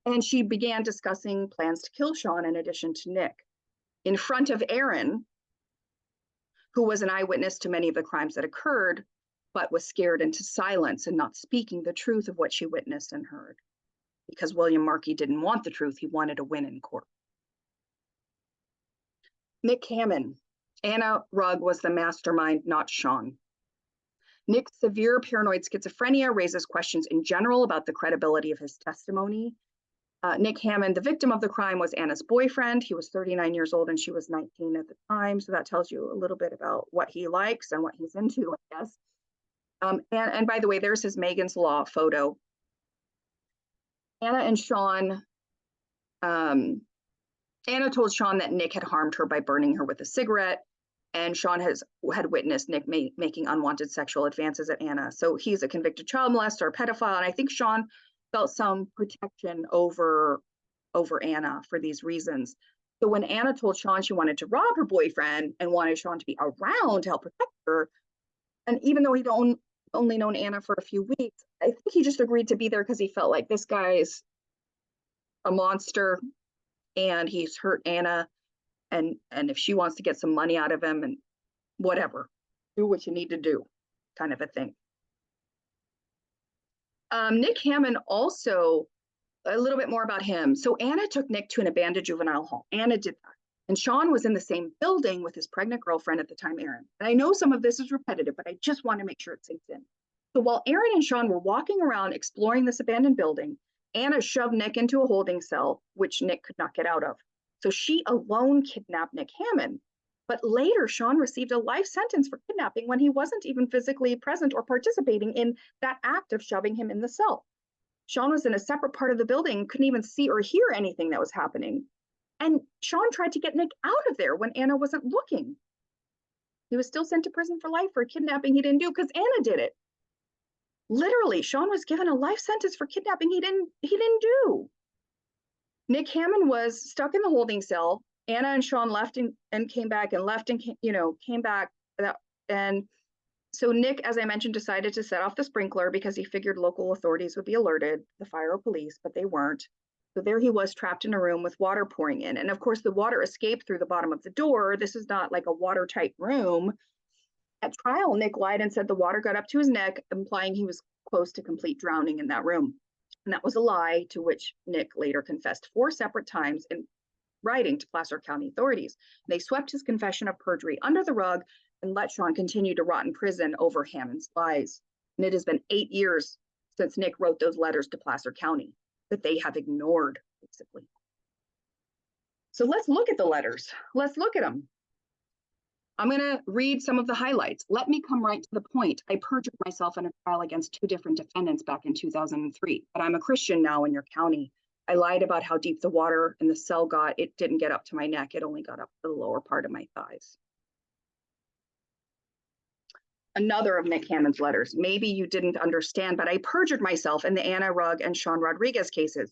and she began discussing plans to kill Shawn in addition to Nick, in front of Erin, who was an eyewitness to many of the crimes that occurred, but was scared into silence and not speaking the truth of what she witnessed and heard. Because William Markey didn't want the truth, he wanted a win in court. Nick Hammond. Anna Rugg was the mastermind, not Shawn. Nick's severe paranoid schizophrenia raises questions in general about the credibility of his testimony. Nick Hammond, the victim of the crime, was Anna's boyfriend. He was 39 years old and she was 19 at the time. So that tells you a little bit about what he likes and what he's into, I guess. And by the way, there's his Megan's Law photo. Anna and Shawn, Anna told Shawn that Nick had harmed her by burning her with a cigarette. And Shawn had witnessed Nick making unwanted sexual advances at Anna. So he's a convicted child molester, a pedophile. And I think Shawn felt some protection over Anna for these reasons. So when Anna told Shawn she wanted to rob her boyfriend and wanted Shawn to be around to help protect her, and even though he'd only known Anna for a few weeks. I think he just agreed to be there because he felt like this guy's a monster and he's hurt Anna, and if she wants to get some money out of him, and whatever, do what you need to do, kind of a thing. Nick Hammond also, a little bit more about him. So Anna took Nick to an abandoned juvenile home. Anna did that. And Shawn was in the same building with his pregnant girlfriend at the time, Erin. And I know some of this is repetitive, but I just want to make sure it sinks in. So while Erin and Shawn were walking around exploring this abandoned building, Anna shoved Nick into a holding cell, which Nick could not get out of. So she alone kidnapped Nick Hammond. But later, Shawn received a life sentence for kidnapping when he wasn't even physically present or participating in that act of shoving him in the cell. Shawn was in a separate part of the building, couldn't even see or hear anything that was happening. And Shawn tried to get Nick out of there when Anna wasn't looking. He was still sent to prison for life for kidnapping he didn't do because Anna did it. Literally, Shawn was given a life sentence for kidnapping he didn't do. Nick Hammond was stuck in the holding cell. Anna and Shawn left and came back and left and came back. And so Nick, as I mentioned, decided to set off the sprinkler because he figured local authorities would be alerted, the fire or police, but they weren't. So there he was, trapped in a room with water pouring in. And of course, the water escaped through the bottom of the door. This is not like a watertight room. At trial, Nick lied and said the water got up to his neck, implying he was close to complete drowning in that room. And that was a lie, to which Nick later confessed 4 separate times in writing to Placer County authorities. They swept his confession of perjury under the rug and let Shawn continue to rot in prison over Hammond's lies. And it has been 8 years since Nick wrote those letters to Placer County that they have ignored, basically. So let's look at the letters. Let's look at them. I'm going to read some of the highlights. Let me come right to the point. I perjured myself in a trial against 2 different defendants back in 2003, but I'm a Christian now in your county. I lied about how deep the water in the cell got. It didn't get up to my neck. It only got up to the lower part of my thighs. Another of Nick Hammond's letters. Maybe you didn't understand, but I perjured myself in the Anna Rugg and Shawn Rodriguez cases.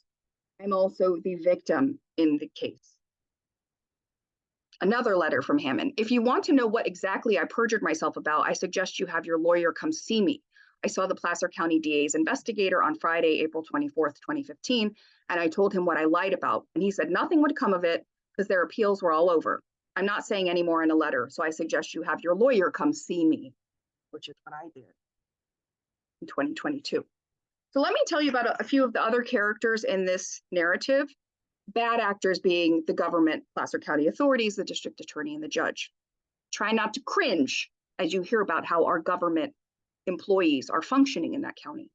I'm also the victim in the case. Another letter from Hammond. If you want to know what exactly I perjured myself about, I suggest you have your lawyer come see me. I saw the Placer County DA's investigator on Friday, April 24th, 2015, and I told him what I lied about. And he said nothing would come of it because their appeals were all over. I'm not saying any more in a letter, so I suggest you have your lawyer come see me, which is what I did in 2022. So let me tell you about a few of the other characters in this narrative. Bad actors being the government, Placer County authorities, the district attorney, and the judge. Try not to cringe as you hear about how our government employees are functioning in that county.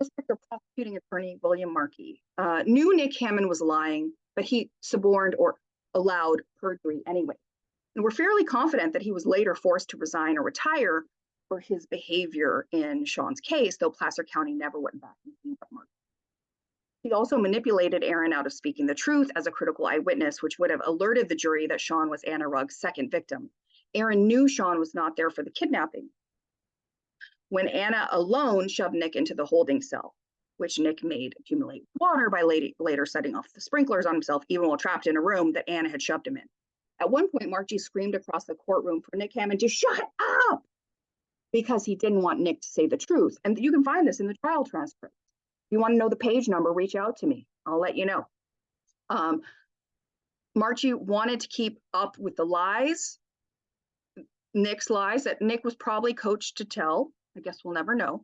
District Prosecuting Attorney William Markey knew Nick Hammond was lying, but he suborned or allowed perjury anyway. And we're fairly confident that he was later forced to resign or retire for his behavior in Shawn's case, though Placer County never went back and cleaned up Markey. He also manipulated Erin out of speaking the truth as a critical eyewitness, which would have alerted the jury that Shawn was Anna Rugg's second victim. Erin knew Shawn was not there for the kidnapping when Anna alone shoved Nick into the holding cell, which Nick made accumulate water by later setting off the sprinklers on himself, even while trapped in a room that Anna had shoved him in. At one point, Markey screamed across the courtroom for Nick Hammond to shut up because he didn't want Nick to say the truth. And you can find this in the trial transcript. If you want to know the page number, reach out to me. I'll let you know. Markey wanted to keep up with the lies, Nick's lies that Nick was probably coached to tell. I guess we'll never know.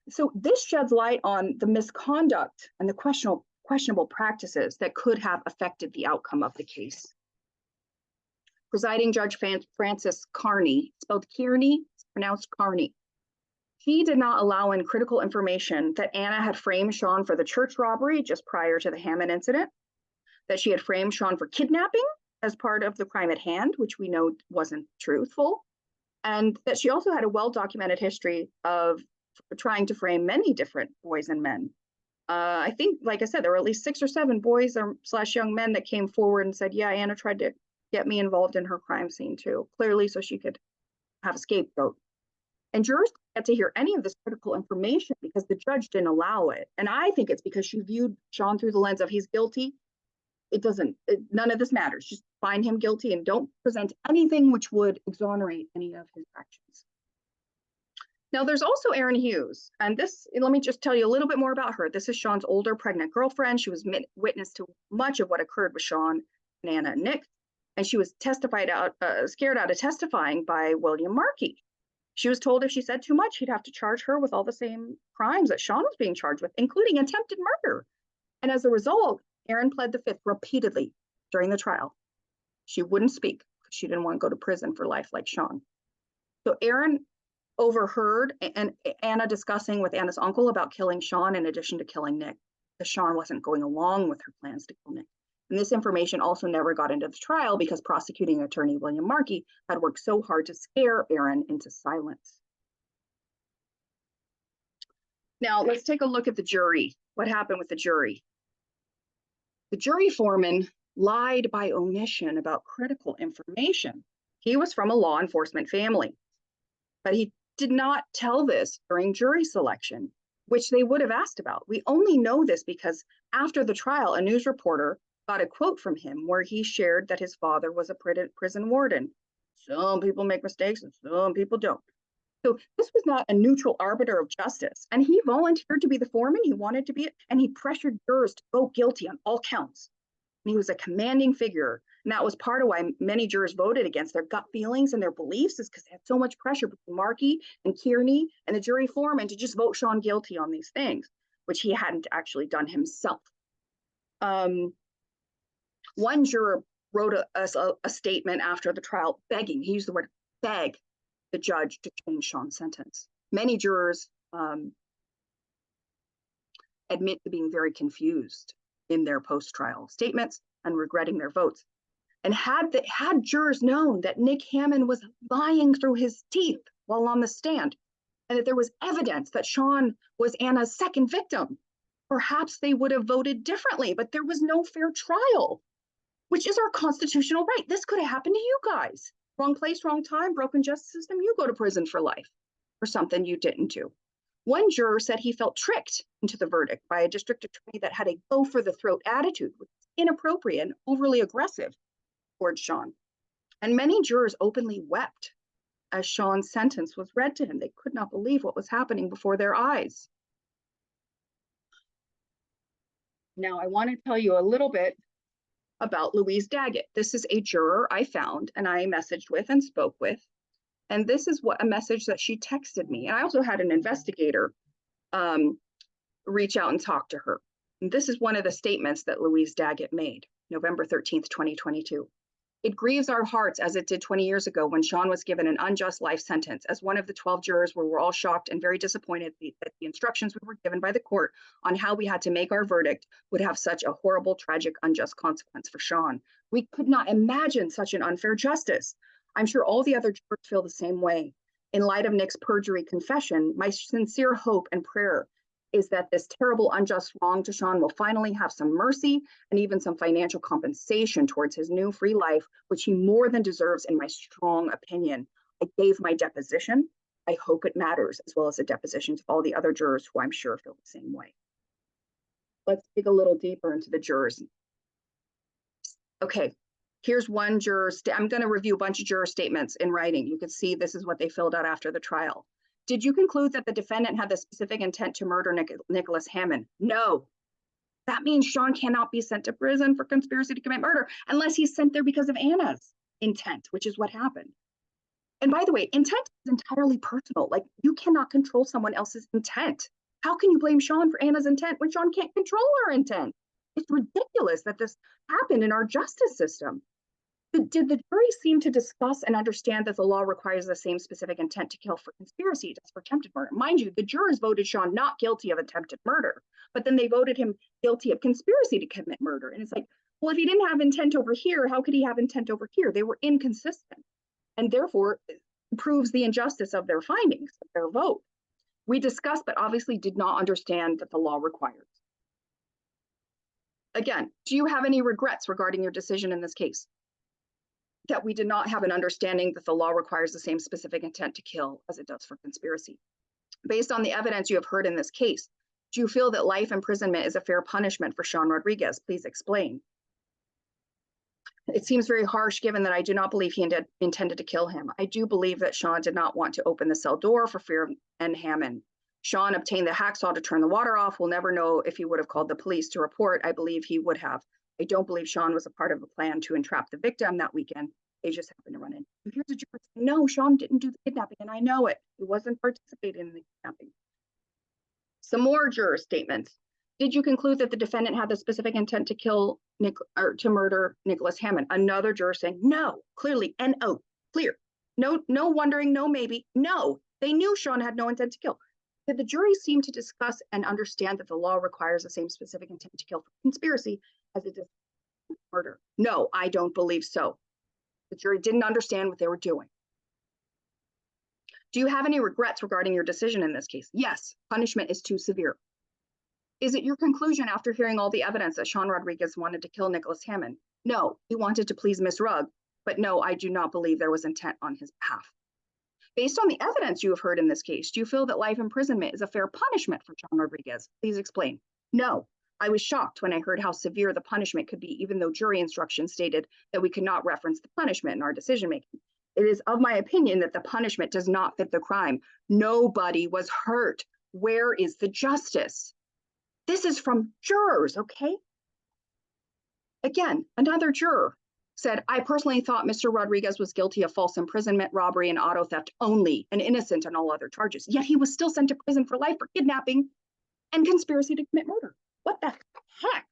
So this sheds light on the misconduct and the questionable practices that could have affected the outcome of the case. Presiding Judge Francis Carney, spelled Kearney, it's pronounced Carney. He did not allow in critical information that Anna had framed Shawn for the church robbery just prior to the Hammond incident, that she had framed Shawn for kidnapping as part of the crime at hand, which we know wasn't truthful, and that she also had a well-documented history of trying to frame many different boys and men. I think, like I said, there were at least 6 or 7 boys or / young men that came forward and said, yeah, Anna tried to get me involved in her crime scene too, clearly so she could have a scapegoat. And jurors didn't get to hear any of this critical information because the judge didn't allow it. And I think it's because she viewed Shawn through the lens of he's guilty, none of this matters. Just find him guilty and don't present anything which would exonerate any of his actions. Now, there's also Erin Hughes, and this, let me just tell you a little bit more about her. This is Shawn's older pregnant girlfriend. She was witness to much of what occurred with Shawn and Anna and Nick, and she was scared out of testifying by William Markey. She was told if she said too much, he'd have to charge her with all the same crimes that Shawn was being charged with, including attempted murder. And as a result, Erin pled the fifth repeatedly during the trial. She wouldn't speak because she didn't want to go to prison for life like Shawn. So Erin overheard and Anna discussing with Anna's uncle about killing Shawn in addition to killing Nick, because Shawn wasn't going along with her plans to kill Nick. And this information also never got into the trial because prosecuting attorney William Markey had worked so hard to scare Erin into silence. Now let's take a look at the jury. What happened with the jury? The jury foreman lied by omission about critical information. He was from a law enforcement family, but he did not tell this during jury selection, which they would have asked about. We only know this because after the trial, a news reporter got a quote from him where he shared that his father was a prison warden. Some people make mistakes and some people don't. So this was not a neutral arbiter of justice. And he volunteered to be the foreman. He wanted to be it. And he pressured jurors to go guilty on all counts. And he was a commanding figure. And that was part of why many jurors voted against their gut feelings and their beliefs, is because they had so much pressure between Markey and Kearney and the jury foreman to just vote Shawn guilty on these things, which he hadn't actually done himself. One juror wrote a statement after the trial begging, he used the word beg, the judge to change Shawn's sentence. Many jurors admit to being very confused in their post-trial statements and regretting their votes. And had jurors known that Nick Hammond was lying through his teeth while on the stand, and that there was evidence that Shawn was Anna's second victim, perhaps they would have voted differently, but there was no fair trial, which is our constitutional right. This could have happened to you guys. Wrong place, wrong time, broken justice system, you go to prison for life for something you didn't do. One juror said he felt tricked into the verdict by a district attorney that had a go for the throat attitude, which is inappropriate and overly aggressive towards Shawn. And many jurors openly wept as Shawn's sentence was read to him. They could not believe what was happening before their eyes. Now, I want to tell you a little bit about Louise Daggett. This is a juror I found and I messaged with and spoke with. And this is a message that she texted me. And I also had an investigator reach out and talk to her. And this is one of the statements that Louise Daggett made, November 13th, 2022. It grieves our hearts as it did 20 years ago when Shawn was given an unjust life sentence. As one of the 12 jurors, we were all shocked and very disappointed that the instructions we were given by the court on how we had to make our verdict would have such a horrible, tragic, unjust consequence for Shawn. We could not imagine such an unfair justice. I'm sure all the other jurors feel the same way. In light of Nick's perjury confession, my sincere hope and prayer is that this terrible, unjust wrong to Shawn will finally have some mercy and even some financial compensation towards his new free life, which he more than deserves in my strong opinion. I gave my deposition. I hope it matters, as well as the depositions of all the other jurors who I'm sure feel the same way. Let's dig a little deeper into the jurors. Okay, here's one juror. I'm going to review a bunch of juror statements in writing. You can see this is what they filled out after the trial. Did you conclude that the defendant had the specific intent to murder Nicholas Hammond? No. That means Shawn cannot be sent to prison for conspiracy to commit murder unless he's sent there because of Anna's intent, which is what happened. And by the way, intent is entirely personal. Like, you cannot control someone else's intent. How can you blame Shawn for Anna's intent when Shawn can't control her intent? It's ridiculous that this happened in our justice system. Did the jury seem to discuss and understand that the law requires the same specific intent to kill for conspiracy as for attempted murder? Mind you, the jurors voted Shawn not guilty of attempted murder, but then they voted him guilty of conspiracy to commit murder. And it's like, well, if he didn't have intent over here, how could he have intent over here? They were inconsistent, and therefore proves the injustice of their findings, of their vote. We discussed, but obviously did not understand that the law requires. Again, do you have any regrets regarding your decision in this case? That we did not have an understanding that the law requires the same specific intent to kill as it does for conspiracy. Based on the evidence you have heard in this case, do you feel that life imprisonment is a fair punishment for Shawn Rodriguez? Please explain. It seems very harsh given that I do not believe he intended to kill him. I do believe that Shawn did not want to open the cell door for fear of N. Hammond. Shawn obtained the hacksaw to turn the water off. We'll never know if he would have called the police to report. I believe he would have. I don't believe Shawn was a part of a plan to entrap the victim that weekend. They just happened to run in. Here's a juror saying, no, Shawn didn't do the kidnapping, and I know it. He wasn't participating in the kidnapping. Some more juror statements. Did you conclude that the defendant had the specific intent to kill Nick or to murder Nicholas Hammond? Another juror saying, no, clearly, N-O, clear. No wondering, no maybe, no. They knew Shawn had no intent to kill. Did the jury seem to discuss and understand that the law requires the same specific intent to kill for conspiracy as it does for murder? No, I don't believe so. The jury didn't understand what they were doing. Do you have any regrets regarding your decision in this case? Yes, punishment is too severe. Is it your conclusion after hearing all the evidence that Shawn Rodriguez wanted to kill Nicholas Hammond? No, he wanted to please Miss Rugg, but no, I do not believe there was intent on his behalf. Based on the evidence you have heard in this case, do you feel that life imprisonment is a fair punishment for Shawn Rodriguez? Please explain. No, I was shocked when I heard how severe the punishment could be, even though jury instructions stated that we could not reference the punishment in our decision-making. It is of my opinion that the punishment does not fit the crime. Nobody was hurt. Where is the justice? This is from jurors, okay? Again, another juror said, I personally thought Mr. Rodriguez was guilty of false imprisonment, robbery, and auto theft only, and innocent on all other charges. Yet he was still sent to prison for life for kidnapping and conspiracy to commit murder. What the heck?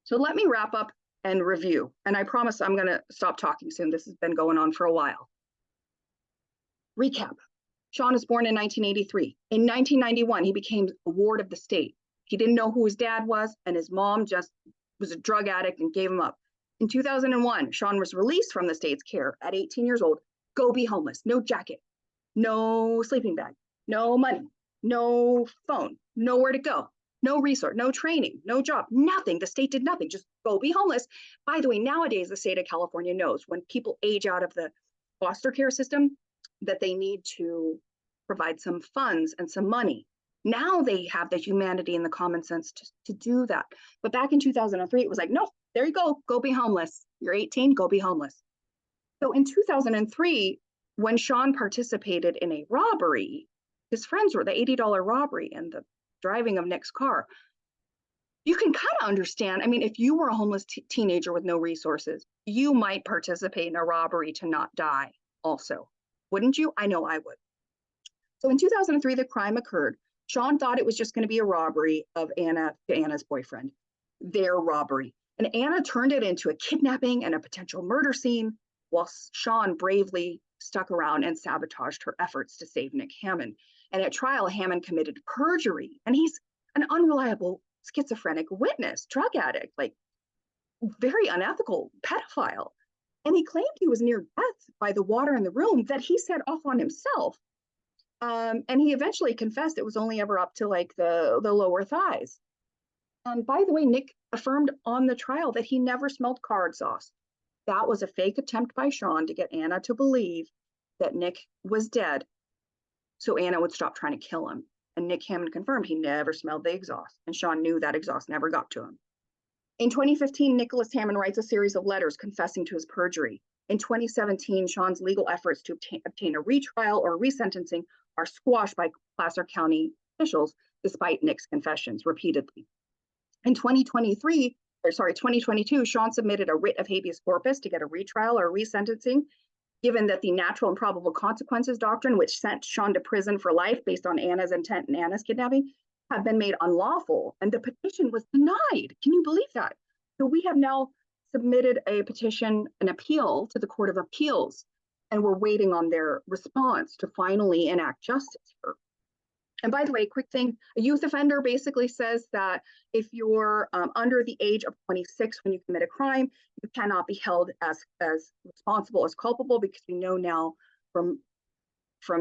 So let me wrap up and review. And I promise I'm going to stop talking soon. This has been going on for a while. Recap. Shawn was born in 1983. In 1991, he became a ward of the state. He didn't know who his dad was, and his mom just was a drug addict and gave him up. In 2001, Shawn was released from the state's care at 18 years old. Go be homeless. No jacket, no sleeping bag, no money, no phone, nowhere to go, no resource, no training, no job, nothing. The state did nothing. Just go be homeless. By the way, nowadays, the state of California knows when people age out of the foster care system that they need to provide some funds and some money. Now they have the humanity and the common sense to do that. But back in 2003, it was like, no, there you go be homeless. You're 18, go be homeless. So in 2003, when Shawn participated in a robbery, his friends were the $80 robbery and the driving of Nick's car. You can kind of understand. I mean, if you were a homeless teenager with no resources, you might participate in a robbery to not die also. Wouldn't you? I know I would. So in 2003, the crime occurred. Shawn thought it was just going to be a robbery of Anna to Anna's boyfriend, their robbery. And Anna turned it into a kidnapping and a potential murder scene, while Shawn bravely stuck around and sabotaged her efforts to save Nick Hammond. And at trial, Hammond committed perjury, and he's an unreliable schizophrenic witness, drug addict, like very unethical pedophile. And he claimed he was near death by the water in the room that he set off on himself. And he eventually confessed it was only ever up to like the lower thighs. And by the way, Nick affirmed on the trial that he never smelled car exhaust. That was a fake attempt by Shawn to get Anna to believe that Nick was dead so Anna would stop trying to kill him. And Nick Hammond confirmed he never smelled the exhaust, and Shawn knew that exhaust never got to him. In 2015, Nicholas Hammond writes a series of letters confessing to his perjury. In 2017, Shawn's legal efforts to obtain a retrial or resentencing are squashed by Placer County officials, despite Nick's confessions repeatedly. In 2022, Shawn submitted a writ of habeas corpus to get a retrial or resentencing, given that the natural and probable consequences doctrine, which sent Shawn to prison for life based on Anna's intent and Anna's kidnapping, have been made unlawful, and the petition was denied. Can you believe that? So we have now submitted a petition, an appeal to the Court of Appeals, and we're waiting on their response to finally enact justice here. And by the way, quick thing, a youth offender basically says that if you're under the age of 26 when you commit a crime, you cannot be held as responsible as culpable, because we know now from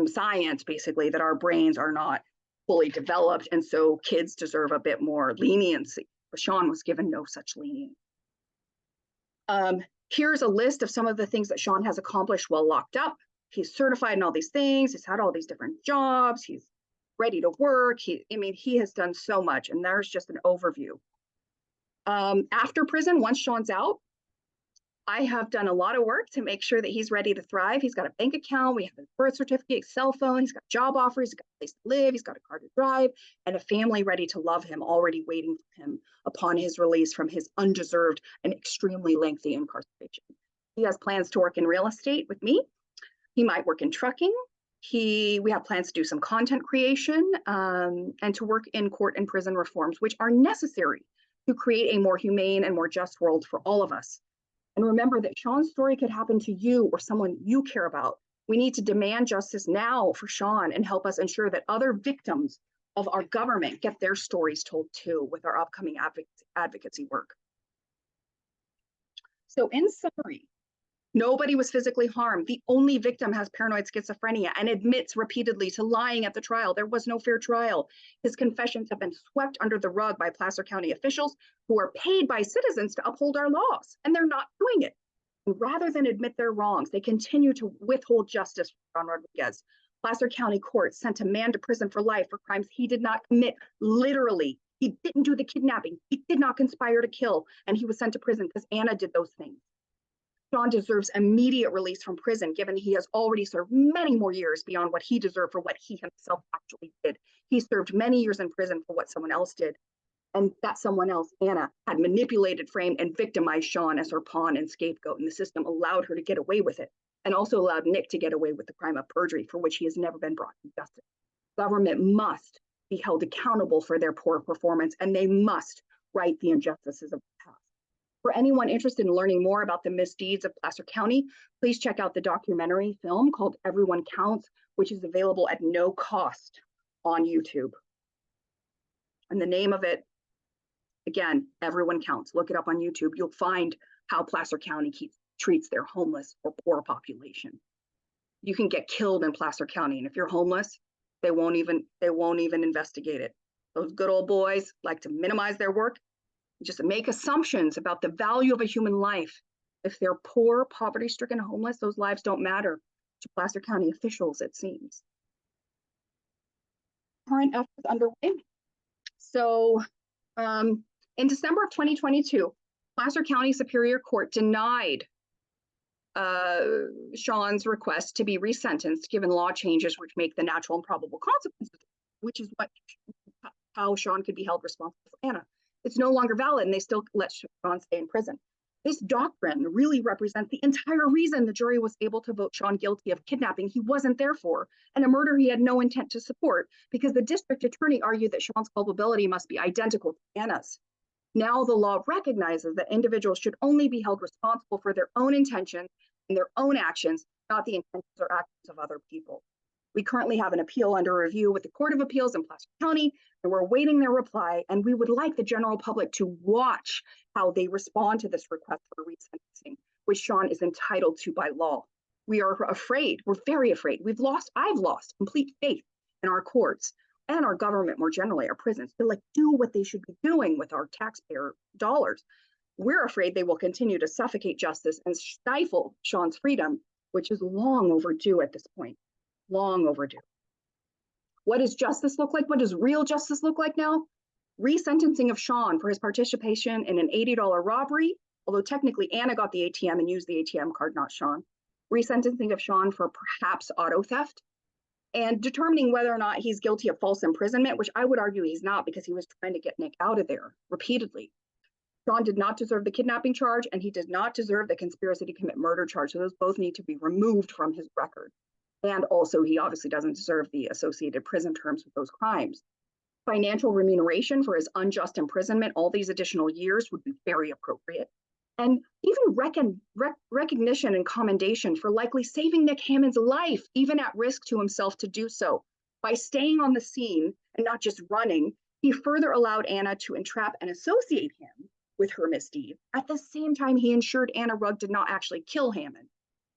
science basically that our brains are not fully developed, and so kids deserve a bit more leniency. But Shawn was given no such leniency. Here's a list of some of the things that Shawn has accomplished while locked up. He's certified in all these things. He's had all these different jobs. He's ready to work. He has done so much, and there's just an overview. After prison, once Shawn's out, I have done a lot of work to make sure that he's ready to thrive. He's got a bank account. We have a birth certificate, cell phone. He's got job offers. He's got a place to live. He's got a car to drive and a family ready to love him, already waiting for him upon his release from his undeserved and extremely lengthy incarceration. He has plans to work in real estate with me. He might work in trucking. We have plans to do some content creation and to work in court and prison reforms, which are necessary to create a more humane and more just world for all of us. And remember that Shawn's story could happen to you or someone you care about. We need to demand justice now for Shawn and help us ensure that other victims of our government get their stories told too with our upcoming advocacy work. So in summary, nobody was physically harmed. The only victim has paranoid schizophrenia and admits repeatedly to lying at the trial. There was no fair trial. His confessions have been swept under the rug by Placer County officials who are paid by citizens to uphold our laws, and they're not doing it. And rather than admit their wrongs, they continue to withhold justice from Shawn Rodriguez. Placer County Court sent a man to prison for life for crimes he did not commit. Literally, he didn't do the kidnapping. He did not conspire to kill, and he was sent to prison because Anna did those things. Shawn deserves immediate release from prison, given he has already served many more years beyond what he deserved for what he himself actually did. He served many years in prison for what someone else did. And that someone else, Anna, had manipulated, framed, and victimized Shawn as her pawn and scapegoat, and the system allowed her to get away with it, and also allowed Nick to get away with the crime of perjury, for which he has never been brought to justice. Government must be held accountable for their poor performance, and they must right the injustices of the past. For anyone interested in learning more about the misdeeds of Placer County, please check out the documentary film called Everyone Counts, which is available at no cost on YouTube. And the name of it, again, Everyone Counts. Look it up on YouTube. You'll find how Placer County treats their homeless or poor population. You can get killed in Placer County, and if you're homeless, they won't even investigate it. Those good old boys like to minimize their work, just make assumptions about the value of a human life. If they're poor, poverty-stricken, homeless, those lives don't matter to Placer County officials, it seems. Current efforts underway. So in December of 2022, Placer County Superior Court denied Shawn's request to be resentenced, given law changes which make the natural and probable consequences, which is how Shawn could be held responsible for Anna. It's no longer valid, and they still let Shawn stay in prison. This doctrine really represents the entire reason the jury was able to vote Shawn guilty of kidnapping he wasn't there for, and a murder he had no intent to support, because the district attorney argued that Shawn's culpability must be identical to Anna's. Now the law recognizes that individuals should only be held responsible for their own intentions and their own actions, not the intentions or actions of other people. We currently have an appeal under review with the Court of Appeals in Placer County, and we're awaiting their reply, and we would like the general public to watch how they respond to this request for resentencing, which Shawn is entitled to by law. We are afraid, we're very afraid. I've lost complete faith in our courts and our government more generally, our prisons, to do what they should be doing with our taxpayer dollars. We're afraid they will continue to suffocate justice and stifle Shawn's freedom, which is long overdue at this point. Long overdue. What does justice look like? What does real justice look like now? Resentencing of Shawn for his participation in an $80 robbery, although technically Anna got the ATM and used the ATM card, not Shawn. Resentencing of Shawn for perhaps auto theft, and determining whether or not he's guilty of false imprisonment, which I would argue he's not, because he was trying to get Nick out of there repeatedly. Shawn did not deserve the kidnapping charge, and he did not deserve the conspiracy to commit murder charge. So those both need to be removed from his record. And also, he obviously doesn't deserve the associated prison terms with those crimes. Financial remuneration for his unjust imprisonment, all these additional years, would be very appropriate. And even recognition and commendation for likely saving Nick Hammond's life, even at risk to himself to do so. By staying on the scene and not just running, he further allowed Anna to entrap and associate him with her misdeed. At the same time, he ensured Anna Rugg did not actually kill Hammond.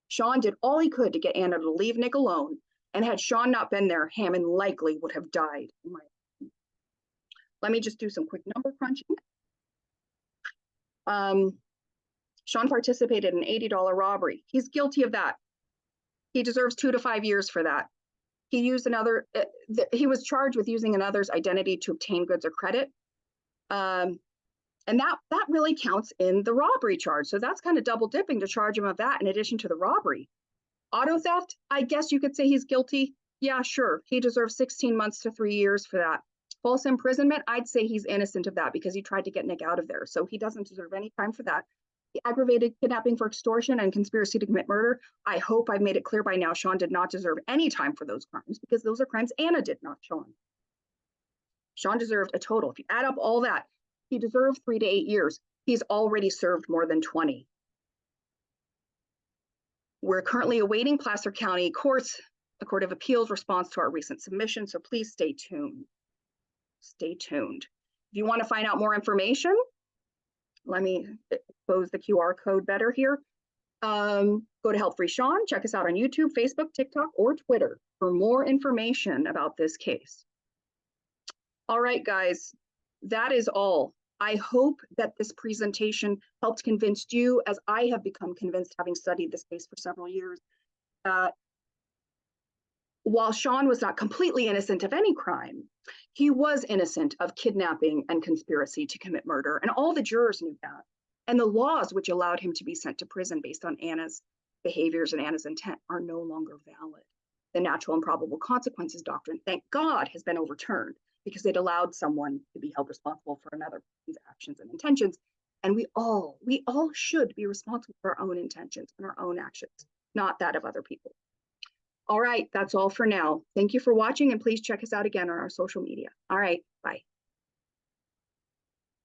Shawn did all he could to get Anna to leave Nick alone, and had Shawn not been there, Hammond likely would have died, in my opinion. Let me just do some quick number crunching. Shawn participated in an $80 robbery. He's guilty of that. He deserves 2 to 5 years for that. He was charged with using another's identity to obtain goods or credit. And And that really counts in the robbery charge. So that's kind of double dipping to charge him of that in addition to the robbery. Auto theft, I guess you could say he's guilty. Yeah, sure. He deserves 16 months to 3 years for that. False imprisonment, I'd say he's innocent of that because he tried to get Nick out of there. So he doesn't deserve any time for that. The aggravated kidnapping for extortion and conspiracy to commit murder, I hope I've made it clear by now, Shawn did not deserve any time for those crimes because those are crimes Anna did, not Shawn. Shawn deserved a total. If you add up all that, he deserved 3 to 8 years. He's already served more than 20. We're currently awaiting Placer County Courts, the Court of Appeals response to our recent submission, so please stay tuned. Stay tuned. If you want to find out more information, let me expose the QR code better here. Go to Help Free Shawn, check us out on YouTube, Facebook, TikTok, or Twitter for more information about this case. All right, guys, that is all. I hope that this presentation helped convince you, as I have become convinced having studied this case for several years, that while Shawn was not completely innocent of any crime, he was innocent of kidnapping and conspiracy to commit murder, and all the jurors knew that. And the laws which allowed him to be sent to prison based on Anna's behaviors and Anna's intent are no longer valid. The natural and probable consequences doctrine, thank God, has been overturned because it allowed someone to be held responsible for another person's actions and intentions. And we all should be responsible for our own intentions and our own actions, not that of other people. All right, that's all for now. Thank you for watching, and please check us out again on our social media. All right, bye.